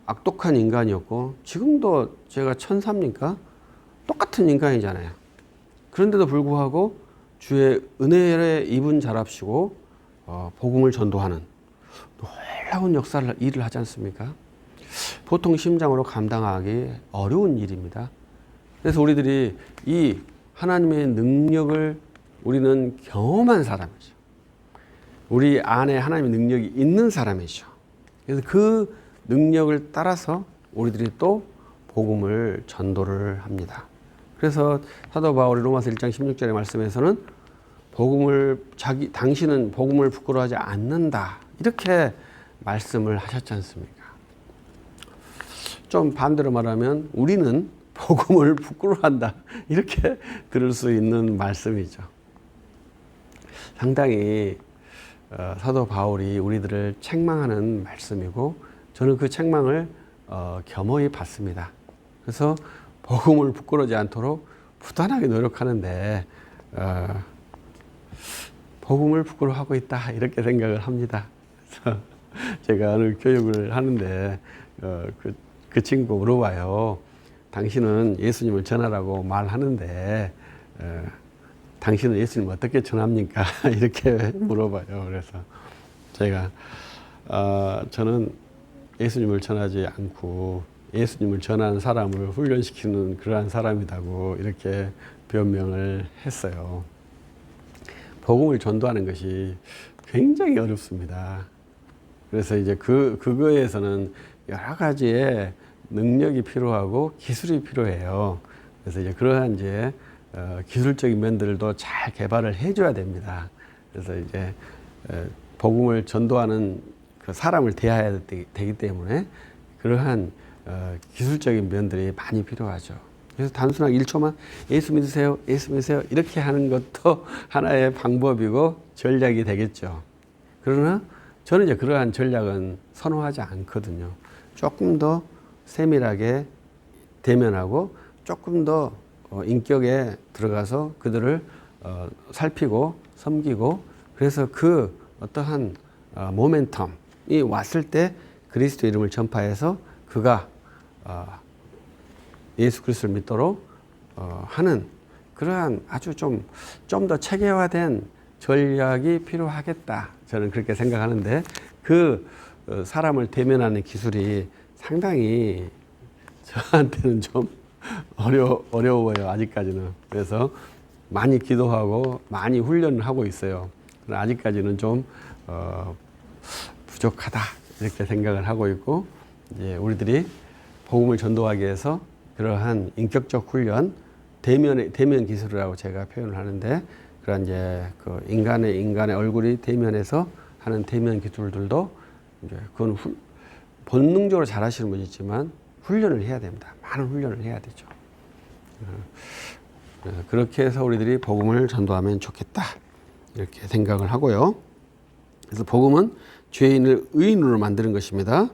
악독한 인간이었고 지금도 제가 천사입니까? 똑같은 인간이잖아요. 그런데도 불구하고 주의 은혜에 입은 자랍시고 복음을 전도하는 놀라운 일을 하지 않습니까? 보통 심장으로 감당하기 어려운 일입니다. 그래서 우리들이 이 하나님의 능력을 우리는 경험한 사람이죠. 우리 안에 하나님의 능력이 있는 사람이죠. 그래서 그 능력을 따라서 우리들이 또 복음을 전도를 합니다. 그래서 사도 바울이 로마서 1장 16절의 말씀에서는 당신은 복음을 부끄러워하지 않는다. 이렇게 말씀을 하셨지 않습니까? 좀 반대로 말하면 우리는 복음을 부끄러워한다. 이렇게 들을 수 있는 말씀이죠. 상당히 사도 바울이 우리들을 책망하는 말씀이고 저는 그 책망을 겸허히 받습니다. 그래서 복음을 부끄러워하지 않도록 부단하게 노력하는데 복음을 부끄러워하고 있다 이렇게 생각을 합니다. 그래서 제가 어느 교육을 하는데 그 친구가 물어봐요. 당신은 예수님을 전하라고 말하는데 당신은 예수님 어떻게 전합니까? 이렇게 물어봐요. 그래서 제가 저는 예수님을 전하지 않고 예수님을 전하는 사람을 훈련시키는 그러한 사람이라고 이렇게 변명을 했어요. 복음을 전도하는 것이 굉장히 어렵습니다. 그래서 이제 그거에서는 여러 가지의 능력이 필요하고 기술이 필요해요. 그래서 이제 그러한 이제 기술적인 면들도 잘 개발을 해줘야 됩니다. 그래서 이제 복음을 전도하는 그 사람을 대해야 되기 때문에 그러한 기술적인 면들이 많이 필요하죠. 그래서 단순하게 1초만 예수 믿으세요, 예수 믿으세요 이렇게 하는 것도 하나의 방법이고 전략이 되겠죠. 그러나 저는 이제 그러한 전략은 선호하지 않거든요. 조금 더 세밀하게 대면하고 조금 더 인격에 들어가서 그들을 살피고 섬기고 그래서 그 어떠한 모멘텀이 왔을 때 그리스도 이름을 전파해서 그가 예수 그리스도를 믿도록 하는 그러한 아주 좀 더 체계화된 전략이 필요하겠다. 저는 그렇게 생각하는데 그 사람을 대면하는 기술이 상당히 저한테는 좀 어려워요. 아직까지는. 그래서 많이 기도하고 많이 훈련을 하고 있어요. 아직까지는 좀 부족하다 이렇게 생각을 하고 있고 이제 우리들이 복음을 전도하기 위해서 그러한 인격적 훈련 대면 기술이라고 제가 표현을 하는데 그런 이제 그 인간의 얼굴이 대면에서 하는 대면 기술들도 이제 그건 본능적으로 잘하시는 분이 있지만 훈련을 해야 됩니다. 많은 훈련을 해야 되죠. 그렇게 해서 우리들이 복음을 전도하면 좋겠다 이렇게 생각을 하고요. 그래서 복음은 죄인을 의인으로 만드는 것입니다.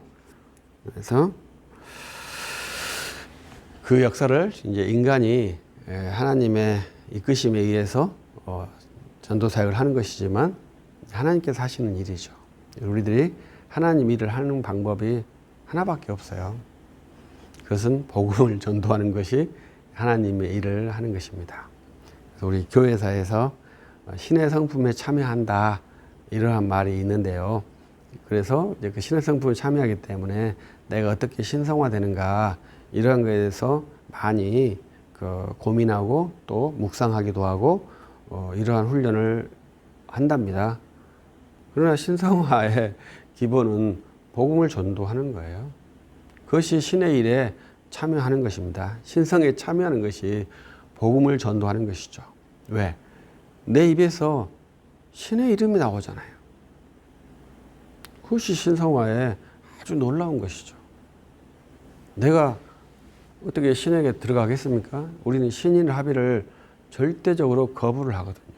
그래서 그 역사를 이제 인간이 하나님의 이끄심에 의해서 전도 사역을 하는 것이지만 하나님께서 하시는 일이죠. 우리들이 하나님 일을 하는 방법이 하나밖에 없어요. 그것은 복음을 전도하는 것이 하나님의 일을 하는 것입니다. 그래서 우리 교회사에서 신의 성품에 참여한다 이러한 말이 있는데요. 그래서 이제 그 신의 성품에 참여하기 때문에 내가 어떻게 신성화되는가 이러한 것에 대해서 많이 고민하고 또 묵상하기도 하고 이러한 훈련을 한답니다. 그러나 신성화의 기본은 복음을 전도하는 거예요. 그것이 신의 일에 참여하는 것입니다. 신성에 참여하는 것이 복음을 전도하는 것이죠. 왜? 내 입에서 신의 이름이 나오잖아요. 그것이 신성화에 아주 놀라운 것이죠. 내가 어떻게 신에게 들어가겠습니까? 우리는 신인 합의를 절대적으로 거부를 하거든요.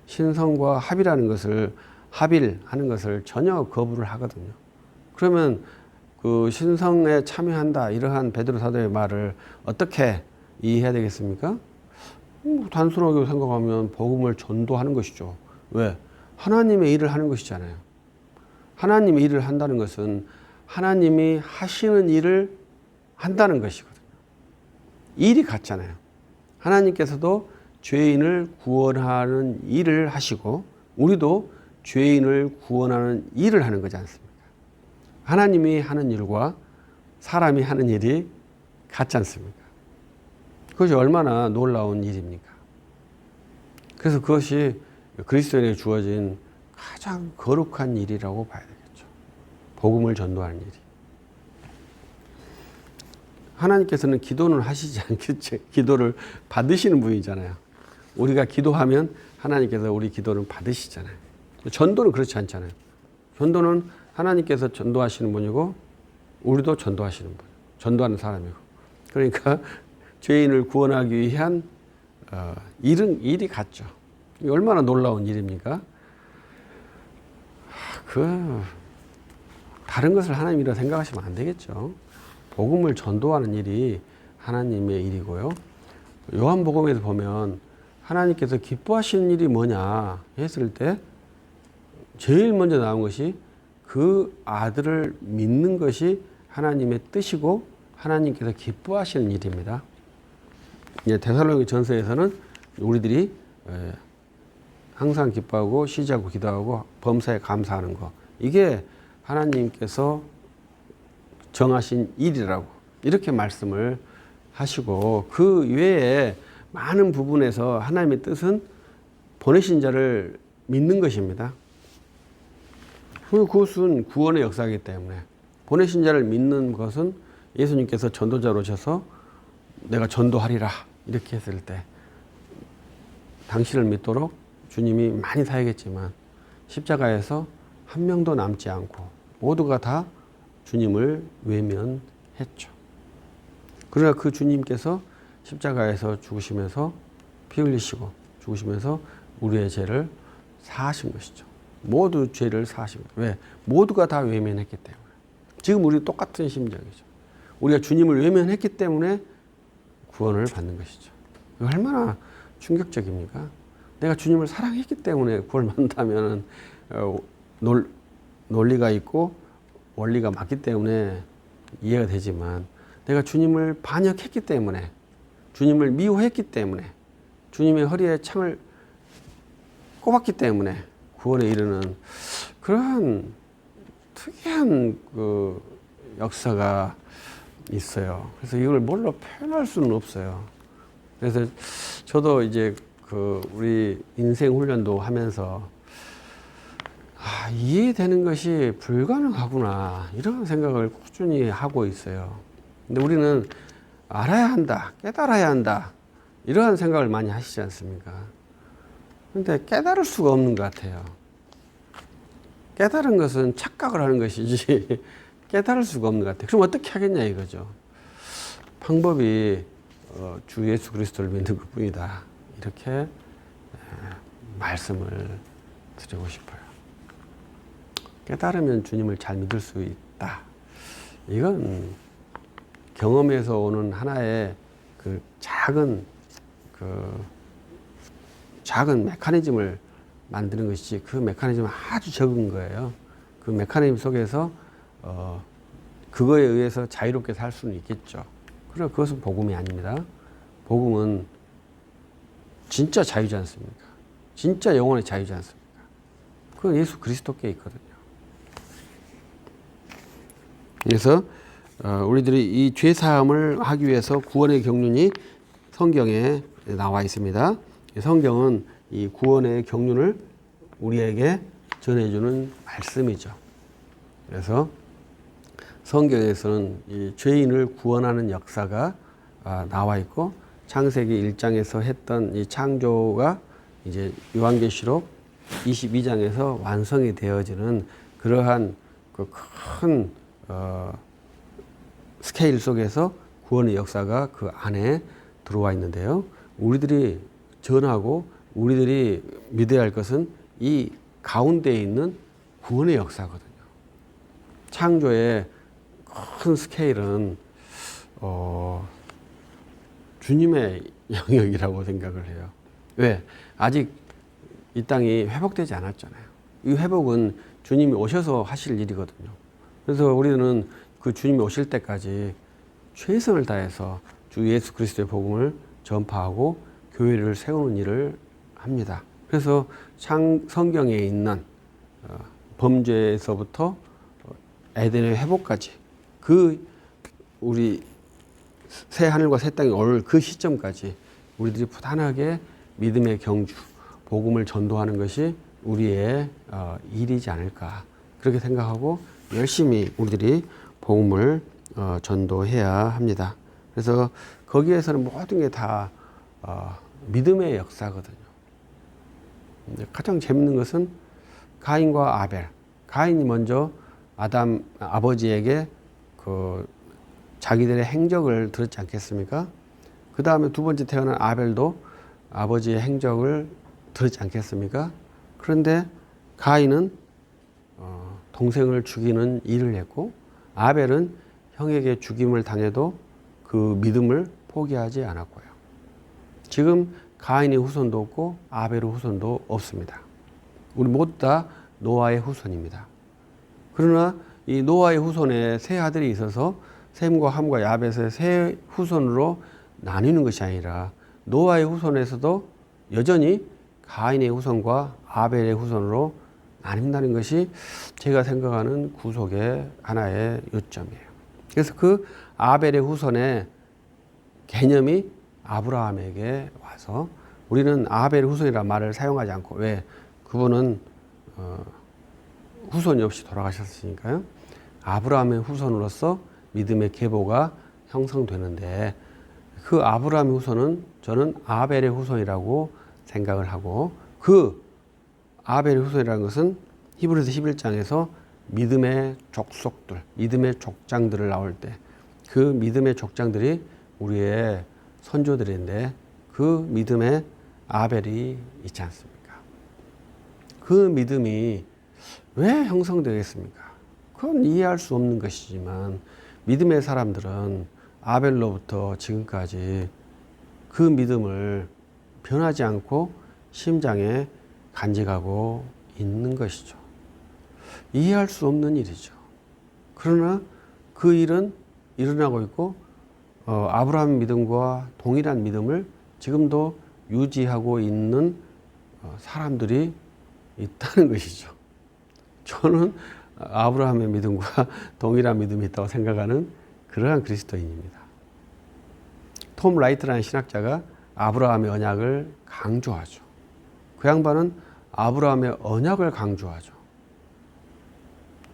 신성과 합의라는 것을 합일하는 것을 전혀 거부를 하거든요. 그러면 그 신성에 참여한다 이러한 베드로 사도의 말을 어떻게 이해해야 되겠습니까? 단순하게 생각하면 복음을 전도하는 것이죠. 왜? 하나님의 일을 하는 것이잖아요. 하나님의 일을 한다는 것은 하나님이 하시는 일을 한다는 것이거든요. 일이 같잖아요. 하나님께서도 죄인을 구원하는 일을 하시고 우리도 죄인을 구원하는 일을 하는 거지 않습니까? 하나님이 하는 일과 사람이 하는 일이 같지 않습니까? 그것이 얼마나 놀라운 일입니까? 그래서 그것이 그리스도인에게 주어진 가장 거룩한 일이라고 봐야 되겠죠. 복음을 전도하는 일이. 하나님께서는 기도는 하시지 않겠죠. 기도를 받으시는 분이잖아요. 우리가 기도하면 하나님께서 우리 기도는 받으시잖아요. 전도는 그렇지 않잖아요. 전도는 하나님께서 전도하시는 분이고 우리도 전도하시는 분. 전도하는 사람이고. 그러니까 죄인을 구원하기 위한 일이 같죠. 얼마나 놀라운 일입니까? 다른 것을 하나님이라 생각하시면 안 되겠죠. 복음을 전도하는 일이 하나님의 일이고요. 요한복음에서 보면 하나님께서 기뻐하시는 일이 뭐냐 했을 때 제일 먼저 나온 것이 그 아들을 믿는 것이 하나님의 뜻이고 하나님께서 기뻐하시는 일입니다. 이제 데살로니가 전서에서는 우리들이 항상 기뻐하고 시기하고 기도하고 범사에 감사하는 것, 이게 하나님께서 정하신 일이라고 이렇게 말씀을 하시고, 그 외에 많은 부분에서 하나님의 뜻은 보내신 자를 믿는 것입니다. 그것은 구원의 역사이기 때문에, 보내신 자를 믿는 것은 예수님께서 전도자로 오셔서 내가 전도하리라 이렇게 했을 때 당신을 믿도록 주님이 많이 사역했지만 십자가에서 한 명도 남지 않고 모두가 다 주님을 외면했죠. 그러나 그 주님께서 십자가에서 죽으시면서 피 흘리시고 죽으시면서 우리의 죄를 사하신 것이죠. 모두 죄를 사하신 거예요. 왜? 모두가 다 외면했기 때문에. 지금 우리 똑같은 심정이죠. 우리가 주님을 외면했기 때문에 구원을 받는 것이죠. 얼마나 충격적입니까? 내가 주님을 사랑했기 때문에 구원을 받는다면 논리가 있고 원리가 맞기 때문에 이해가 되지만, 내가 주님을 반역했기 때문에, 주님을 미워했기 때문에, 주님의 허리에 창을 꼽았기 때문에 구원에 이르는 그러한 특이한 그 역사가 있어요. 그래서 이걸 뭘로 표현할 수는 없어요. 그래서 저도 이제 우리 인생 훈련도 하면서 이해되는 것이 불가능하구나 이런 생각을 꾸준히 하고 있어요. 근데 우리는 알아야 한다, 깨달아야 한다 이러한 생각을 많이 하시지 않습니까? 근데 깨달을 수가 없는 것 같아요. 깨달은 것은 착각을 하는 것이지 깨달을 수가 없는 것 같아요. 그럼 어떻게 하겠냐 이거죠. 방법이 주 예수 그리스도를 믿는 것뿐이다. 이렇게 말씀을 드리고 싶어요. 깨달으면 주님을 잘 믿을 수 있다. 이건 경험에서 오는 하나의 작은 메커니즘을 만드는 것이지, 그 메커니즘은 아주 적은 거예요. 그 메커니즘 속에서 그거에 의해서 자유롭게 살 수는 있겠죠. 그러나 그것은 복음이 아닙니다. 복음은 진짜 자유지 않습니까? 진짜 영혼의 자유지 않습니까? 그건 예수 그리스도께 있거든요. 그래서 우리들이 이 죄사함을 하기 위해서 구원의 경륜이 성경에 나와 있습니다. 성경은 이 구원의 경륜을 우리에게 전해주는 말씀이죠. 그래서 성경에서는 이 죄인을 구원하는 역사가 나와 있고, 창세기 1장에서 했던 이 창조가 이제 요한계시록 22장에서 완성이 되어지는 그러한 그 큰 스케일 속에서 구원의 역사가 그 안에 들어와 있는데요. 우리들이 전하고 우리들이 믿어야 할 것은 이 가운데에 있는 구원의 역사거든요. 창조의 큰 스케일은 주님의 영역이라고 생각을 해요. 왜? 아직 이 땅이 회복되지 않았잖아요. 이 회복은 주님이 오셔서 하실 일이거든요. 그래서 우리는 그 주님이 오실 때까지 최선을 다해서 주 예수 그리스도의 복음을 전파하고 교회를 세우는 일을 합니다. 그래서 성경에 있는 범죄에서부터 에덴의 회복까지, 우리 새 하늘과 새 땅이 올 그 시점까지 우리들이 부단하게 믿음의 경주, 복음을 전도하는 것이 우리의 일이지 않을까, 그렇게 생각하고 열심히 우리들이 복음을 전도해야 합니다. 그래서 거기에서는 모든 게 다 믿음의 역사거든요. 가장 재밌는 것은 가인과 아벨. 가인이 먼저 아버지에게 자기들의 행적을 들었지 않겠습니까? 그 다음에 두 번째 태어난 아벨도 아버지의 행적을 들었지 않겠습니까? 그런데 가인은 동생을 죽이는 일을 했고, 아벨은 형에게 죽임을 당해도 그 믿음을 포기하지 않았고요. 지금 가인의 후손도 없고 아벨의 후손도 없습니다. 우리 모두 다 노아의 후손입니다. 그러나 이 노아의 후손에 세 아들이 있어서 셈과 함과 야벳의 세 후손으로 나뉘는 것이 아니라 노아의 후손에서도 여전히 가인의 후손과 아벨의 후손으로 나뉜다는 것이 제가 생각하는 구속의 하나의 요점이에요. 그래서 그 아벨의 후손의 개념이 아브라함에게 와서 우리는 아벨의 후손이라는 말을 사용하지 않고, 왜? 그분은 후손이 없이 돌아가셨으니까요. 아브라함의 후손으로서 믿음의 계보가 형성되는데, 그 아브라함의 후손은 저는 아벨의 후손이라고 생각을 하고, 그 아벨의 후손이라는 것은 히브리서 11장에서 믿음의 족속들, 믿음의 족장들을 나올 때 그 믿음의 족장들이 우리의 선조들인데 그 믿음의 아벨이 있지 않습니까? 그 믿음이 왜 형성되겠습니까? 그건 이해할 수 없는 것이지만 믿음의 사람들은 아벨로부터 지금까지 그 믿음을 변하지 않고 심장에 간직하고 있는 것이죠. 이해할 수 없는 일이죠. 그러나 그 일은 일어나고 있고 아브라함 믿음과 동일한 믿음을 지금도 유지하고 있는 사람들이 있다는 것이죠. 저는 아브라함의 믿음과 동일한 믿음이 있다고 생각하는 그러한 그리스도인입니다. 톰 라이트라는 신학자가 아브라함의 언약을 강조하죠. 그 양반은 아브라함의 언약을 강조하죠.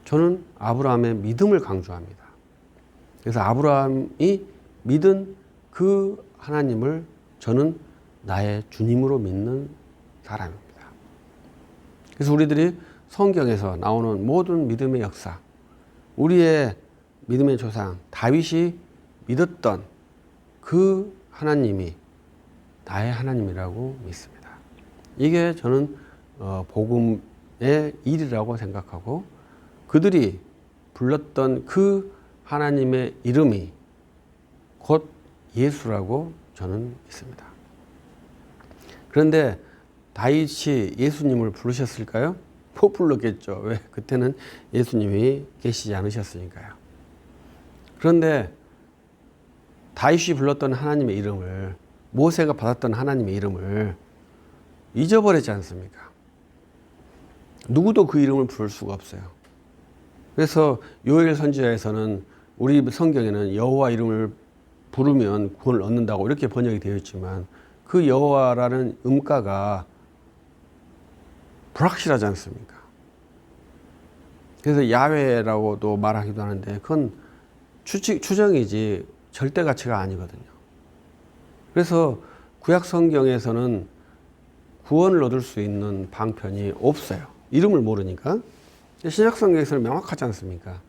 저는 아브라함의 믿음을 강조합니다. 그래서 아브라함이 믿은 그 하나님을 저는 나의 주님으로 믿는 사람입니다. 그래서 우리들이 성경에서 나오는 모든 믿음의 역사, 우리의 믿음의 조상 다윗이 믿었던 그 하나님이 나의 하나님이라고 믿습니다. 이게 저는 복음의 일이라고 생각하고, 그들이 불렀던 그 하나님의 이름이 곧 예수라고 저는 믿습니다. 그런데 다윗이 예수님을 부르셨을까요? 못 불렀겠죠. 왜? 그때는 예수님이 계시지 않으셨으니까요. 그런데 다윗이 불렀던 하나님의 이름을, 모세가 받았던 하나님의 이름을 잊어버렸지 않습니까? 누구도 그 이름을 부를 수가 없어요. 그래서 요엘 선지자에서는, 우리 성경에는 여호와 이름을 부르면 구원을 얻는다고 이렇게 번역이 되어 있지만, 그 여호와라는 음가가 불확실하지 않습니까? 그래서 야훼라고도 말하기도 하는데 그건 추정이지 절대 가치가 아니거든요. 그래서 구약 성경에서는 구원을 얻을 수 있는 방편이 없어요. 이름을 모르니까. 신약 성경에서는 명확하지 않습니까?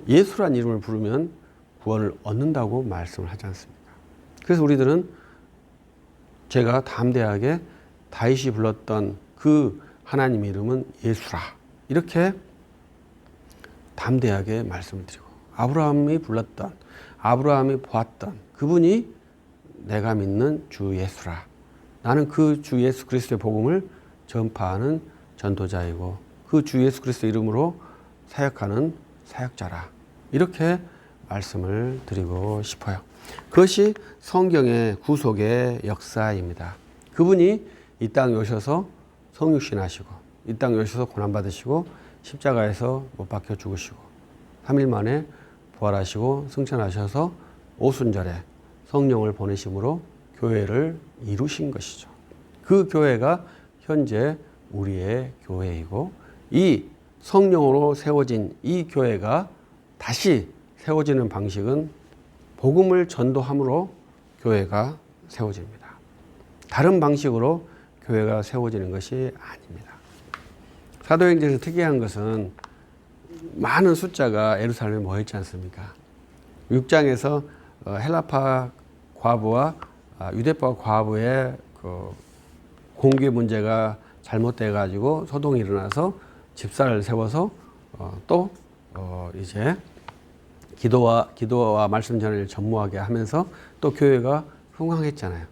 예수란 이름을 부르면 구원을 얻는다고 말씀을 하지 않습니까? 그래서 우리들은, 제가 담대하게 다윗이 불렀던 그 하나님의 이름은 예수라, 이렇게 담대하게 말씀을 드리고, 아브라함이 불렀던, 아브라함이 보았던 그분이 내가 믿는 주 예수라, 나는 그 주 예수 그리스도의 복음을 전파하는 전도자이고 그 주 예수 그리스도 이름으로 사역하는 사역자라, 이렇게 말씀을 드리고 싶어요. 그것이 성경의 구속의 역사입니다. 그분이 이 땅에 오셔서 성육신 하시고, 이 땅에 오셔서 고난받으시고, 십자가에서 못 박혀 죽으시고, 3일 만에 부활하시고 승천하셔서 오순절에 성령을 보내심으로 교회를 이루신 것이죠. 그 교회가 현재 우리의 교회이고, 이 성령으로 세워진 이 교회가 다시 세워지는 방식은 복음을 전도함으로 교회가 세워집니다. 다른 방식으로 교회가 세워지는 것이 아닙니다. 사도행전에서 특이한 것은 많은 숫자가 예루살렘에 모여있지 않습니까? 6장에서 헬라파 과부와 유대파 과부의 그 공개 문제가 잘못돼 가지고 소동이 일어나서 집사를 세워서 또 이제 기도와 말씀 전을 전무하게 하면서 또 교회가 흥황했잖아요.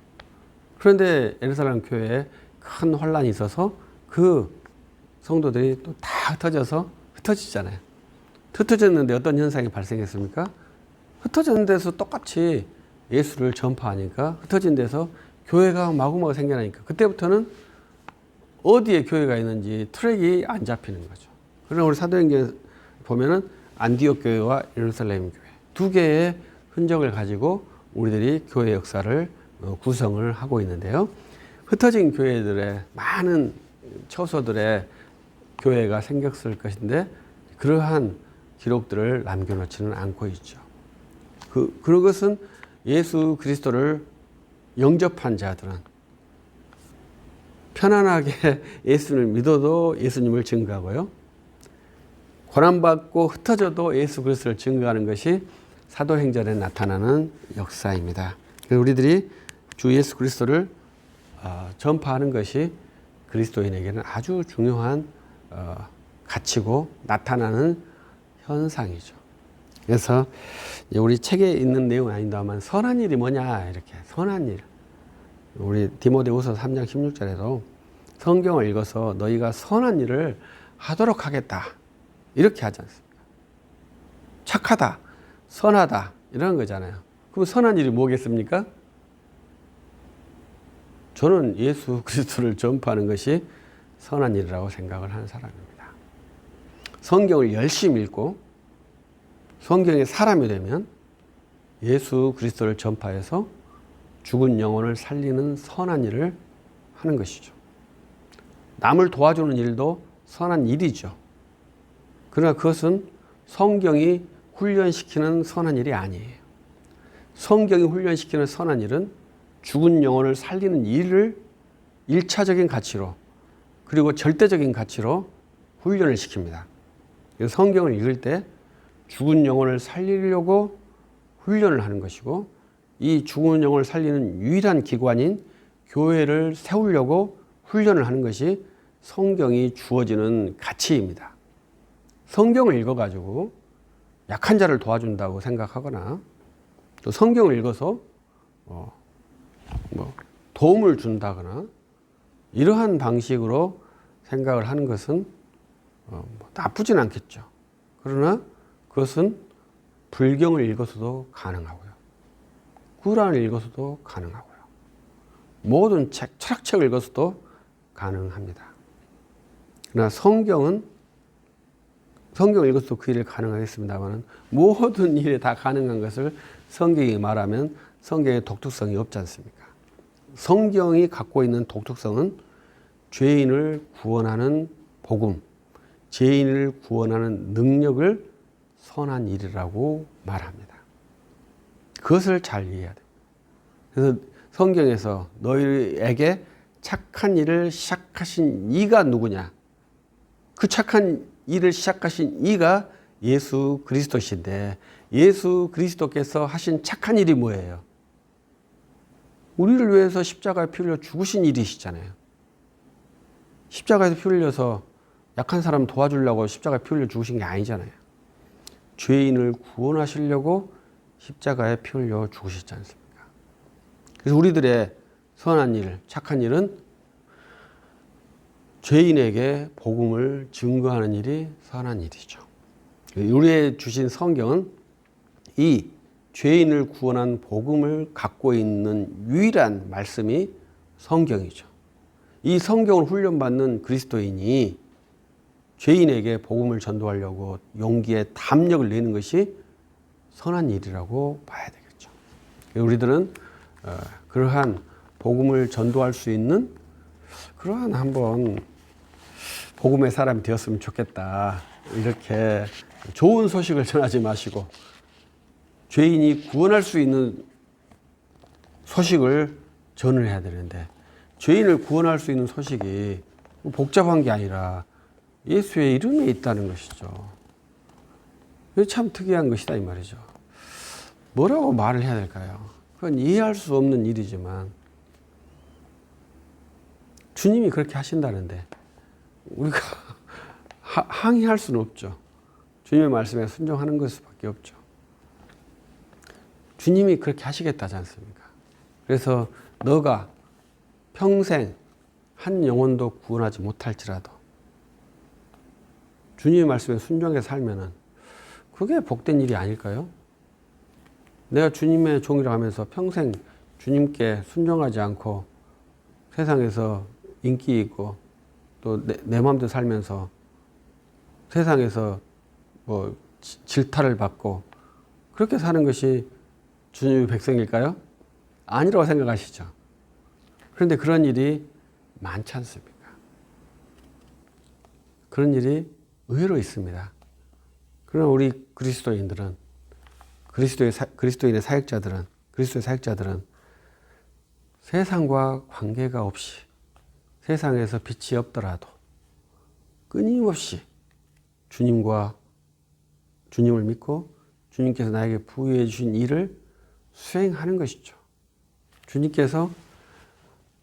그런데 예루살렘 교회에 큰 혼란이 있어서 그 성도들이 또 다 흩어지잖아요. 흩어졌는데 어떤 현상이 발생했습니까? 흩어진 데서 똑같이 예수를 전파하니까 흩어진 데서 교회가 마구마구 생겨나니까 그때부터는 어디에 교회가 있는지 트랙이 안 잡히는 거죠. 그러나 우리 사도행전 보면은 안디옥 교회와 예루살렘 교회 두 개의 흔적을 가지고 우리들이 교회 역사를 구성을 하고 있는데요. 흩어진 교회들의 많은 처소들의 교회가 생겼을 것인데 그러한 기록들을 남겨놓지는 않고 있죠. 그런 것은 예수 그리스도를 영접한 자들은 편안하게 예수를 믿어도 예수님을 증거하고요. 고난받고 흩어져도 예수 그리스도를 증거하는 것이 사도행전에 나타나는 역사입니다. 우리들이 주 예수 그리스도를 전파하는 것이 그리스도인에게는 아주 중요한 가치고 나타나는 현상이죠. 그래서 우리 책에 있는 내용은 아닙니다만 선한 일이 뭐냐 이렇게 선한 일 우리 디모데후서 3장 16절에도 성경을 읽어서 너희가 선한 일을 하도록 하겠다 이렇게 하지 않습니까? 착하다, 선하다 이런 거잖아요. 그럼 선한 일이 뭐겠습니까? 저는 예수 그리스도를 전파하는 것이 선한 일이라고 생각을 하는 사람입니다. 성경을 열심히 읽고 성경의 사람이 되면 예수 그리스도를 전파해서 죽은 영혼을 살리는 선한 일을 하는 것이죠. 남을 도와주는 일도 선한 일이죠. 그러나 그것은 성경이 훈련시키는 선한 일이 아니에요. 성경이 훈련시키는 선한 일은 죽은 영혼을 살리는 일을 1차적인 가치로 그리고 절대적인 가치로 훈련을 시킵니다. 그래서 성경을 읽을 때 죽은 영혼을 살리려고 훈련을 하는 것이고 이 죽은 영혼을 살리는 유일한 기관인 교회를 세우려고 훈련을 하는 것이 성경이 주어지는 가치입니다. 성경을 읽어가지고 약한 자를 도와준다고 생각하거나 또 성경을 읽어서 도움을 준다거나 이러한 방식으로 생각을 하는 것은 나쁘진 않겠죠. 그러나 그것은 불경을 읽어서도 가능하고요. 구란을 읽어서도 가능하고요. 모든 책, 철학책을 읽어서도 가능합니다. 그러나 성경을 읽어서도 그 일이 가능하겠습니다만 모든 일에 다 가능한 것을 성경이 말하면 성경의 독특성이 없지 않습니까? 성경이 갖고 있는 독특성은 죄인을 구원하는 복음, 죄인을 구원하는 능력을 선한 일이라고 말합니다. 그것을 잘 이해해야 됩니다. 그래서 성경에서 너희에게 착한 일을 시작하신 이가 누구냐? 그 착한 일을 시작하신 이가 예수 그리스도신데 예수 그리스도께서 하신 착한 일이 뭐예요? 우리를 위해서 십자가에 피 흘려 죽으신 일이시잖아요. 십자가에서 피 흘려서 약한 사람 도와주려고 십자가에 피 흘려 죽으신 게 아니잖아요. 죄인을 구원하시려고 십자가에 피 흘려 죽으셨지 않습니까? 그래서 우리들의 선한 일, 착한 일은 죄인에게 복음을 증거하는 일이 선한 일이죠. 우리의 주신 성경은 이 죄인을 구원한 복음을 갖고 있는 유일한 말씀이 성경이죠. 이 성경을 훈련받는 그리스도인이 죄인에게 복음을 전도하려고 용기에 담력을 내는 것이 선한 일이라고 봐야 되겠죠. 우리들은 그러한 복음을 전도할 수 있는 그러한 한번 복음의 사람이 되었으면 좋겠다. 이렇게 좋은 소식을 전하지 마시고 죄인이 구원할 수 있는 소식을 전을 해야 되는데 죄인을 구원할 수 있는 소식이 복잡한 게 아니라 예수의 이름에 있다는 것이죠. 참 특이한 것이다 이 말이죠. 뭐라고 말을 해야 될까요? 그건 이해할 수 없는 일이지만 주님이 그렇게 하신다는데 우리가 항의할 수는 없죠. 주님의 말씀에 순종하는 것밖에 없죠. 주님이 그렇게 하시겠다지 않습니까? 그래서 너가 평생 한 영혼도 구원하지 못할지라도 주님의 말씀에 순종해서 살면은 그게 복된 일이 아닐까요? 내가 주님의 종이라고 하면서 평생 주님께 순종하지 않고 세상에서 인기 있고 또 내 마음대로 살면서 세상에서 뭐 질타를 받고 그렇게 사는 것이 주님의 백성일까요? 아니라고 생각하시죠. 그런데 그런 일이 많지 않습니까? 그런 일이 의외로 있습니다. 그러나 우리 그리스도인들은 그리스도인의 사역자들은 그리스도의 사역자들은 세상과 관계가 없이 세상에서 빛이 없더라도 끊임없이 주님을 믿고 주님께서 나에게 부여해 주신 일을 수행하는 것이죠. 주님께서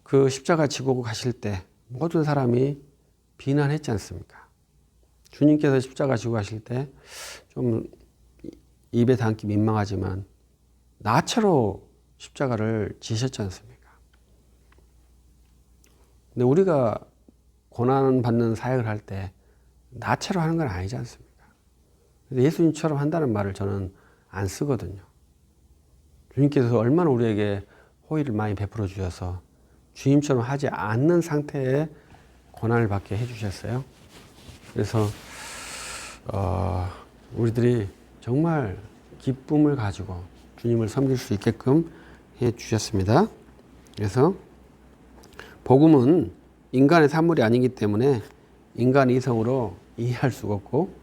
그 십자가 지고 가실 때 모든 사람이 비난했지 않습니까? 주님께서 십자가 지고 가실 때 좀 입에 담기 민망하지만 나체로 십자가를 지셨지 않습니까? 근데 우리가 고난받는 사역을 할 때 나체로 하는 건 아니지 않습니까? 예수님처럼 한다는 말을 저는 안 쓰거든요. 주님께서 얼마나 우리에게 호의를 많이 베풀어 주셔서 주님처럼 하지 않는 상태에 고난을 받게 해주셨어요. 그래서 우리들이 정말 기쁨을 가지고 주님을 섬길 수 있게끔 해주셨습니다. 그래서 복음은 인간의 산물이 아니기 때문에 인간의 이성으로 이해할 수가 없고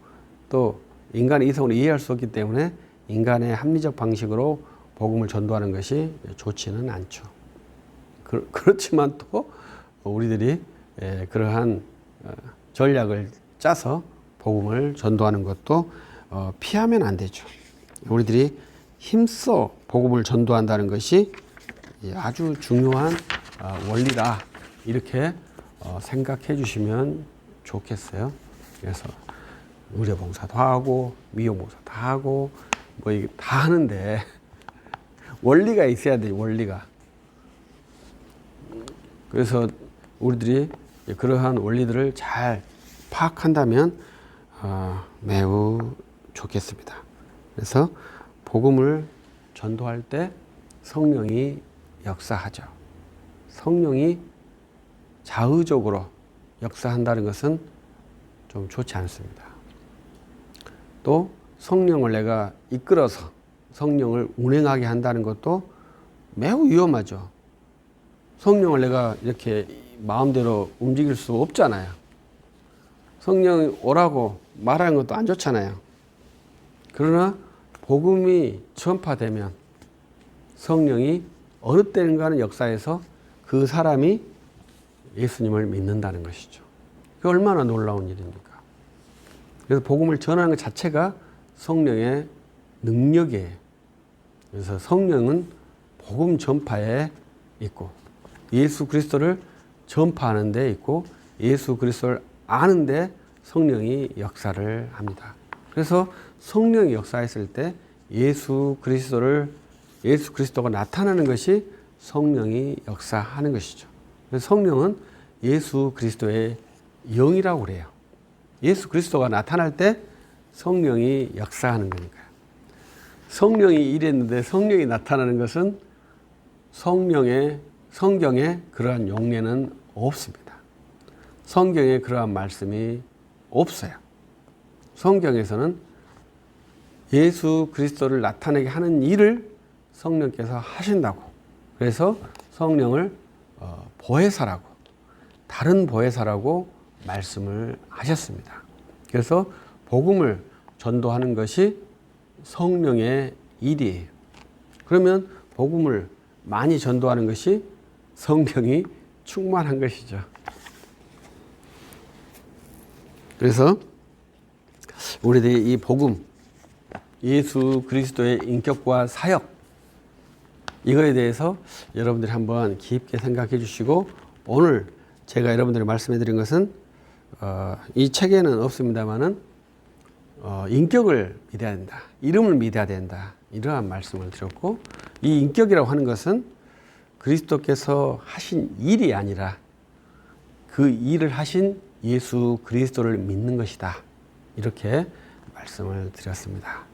또 인간의 이성으로 이해할 수 없기 때문에 인간의 합리적 방식으로 복음을 전도하는 것이 좋지는 않죠. 그렇지만 또 우리들이 그러한 전략을 짜서 복음을 전도하는 것도 피하면 안 되죠. 우리들이 힘써 복음을 전도한다는 것이 아주 중요한 원리다. 이렇게 생각해 주시면 좋겠어요. 그래서 의료봉사도 하고 미용봉사도 하고 뭐 이게 다 하는데 원리가 있어야 돼요. 원리가. 그래서 우리들이 그러한 원리들을 잘 파악한다면 매우 좋겠습니다. 그래서 복음을 전도할 때 성령이 역사하죠. 성령이 자의적으로 역사한다는 것은 좀 좋지 않습니다. 또 성령을 내가 이끌어서 성령을 운행하게 한다는 것도 매우 위험하죠. 성령을 내가 이렇게 마음대로 움직일 수 없잖아요. 성령이 오라고 말하는 것도 안 좋잖아요. 그러나 복음이 전파되면 성령이 어느 때인가는 역사에서 그 사람이 예수님을 믿는다는 것이죠. 그게 얼마나 놀라운 일입니까? 그래서 복음을 전하는 것 자체가 성령의 능력이에요. 그래서 성령은 복음 전파에 있고 예수 그리스도를 전파하는 데 있고 예수 그리스도를 아는데 성령이 역사를 합니다. 그래서 성령이 역사했을 때 예수 그리스도가 나타나는 것이 성령이 역사하는 것이죠. 그래서 성령은 예수 그리스도의 영이라고 그래요. 예수 그리스도가 나타날 때 성령이 역사하는 거니까요. 성령이 일했는데 성령이 나타나는 것은 성경에 그러한 용례는 없습니다. 성경에 그러한 말씀이 없어요. 성경에서는 예수 그리스도를 나타내게 하는 일을 성령께서 하신다고. 그래서 성령을 보혜사라고, 다른 보혜사라고 말씀을 하셨습니다. 그래서 복음을 전도하는 것이 성령의 일이에요. 그러면 복음을 많이 전도하는 것이 성령이 충만한 것이죠. 그래서 우리들이 이 복음, 예수 그리스도의 인격과 사역, 이거에 대해서 여러분들이 한번 깊게 생각해 주시고, 오늘 제가 여러분들이 말씀해 드린 것은 이 책에는 없습니다만은 인격을 믿어야 된다, 이름을 믿어야 된다, 이러한 말씀을 드렸고, 이 인격이라고 하는 것은 그리스도께서 하신 일이 아니라 그 일을 하신 예수 그리스도를 믿는 것이다, 이렇게 말씀을 드렸습니다.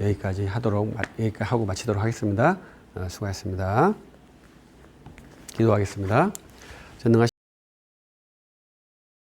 여기까지 하고 마치도록 하겠습니다. 수고하셨습니다. 기도하겠습니다. 전능하신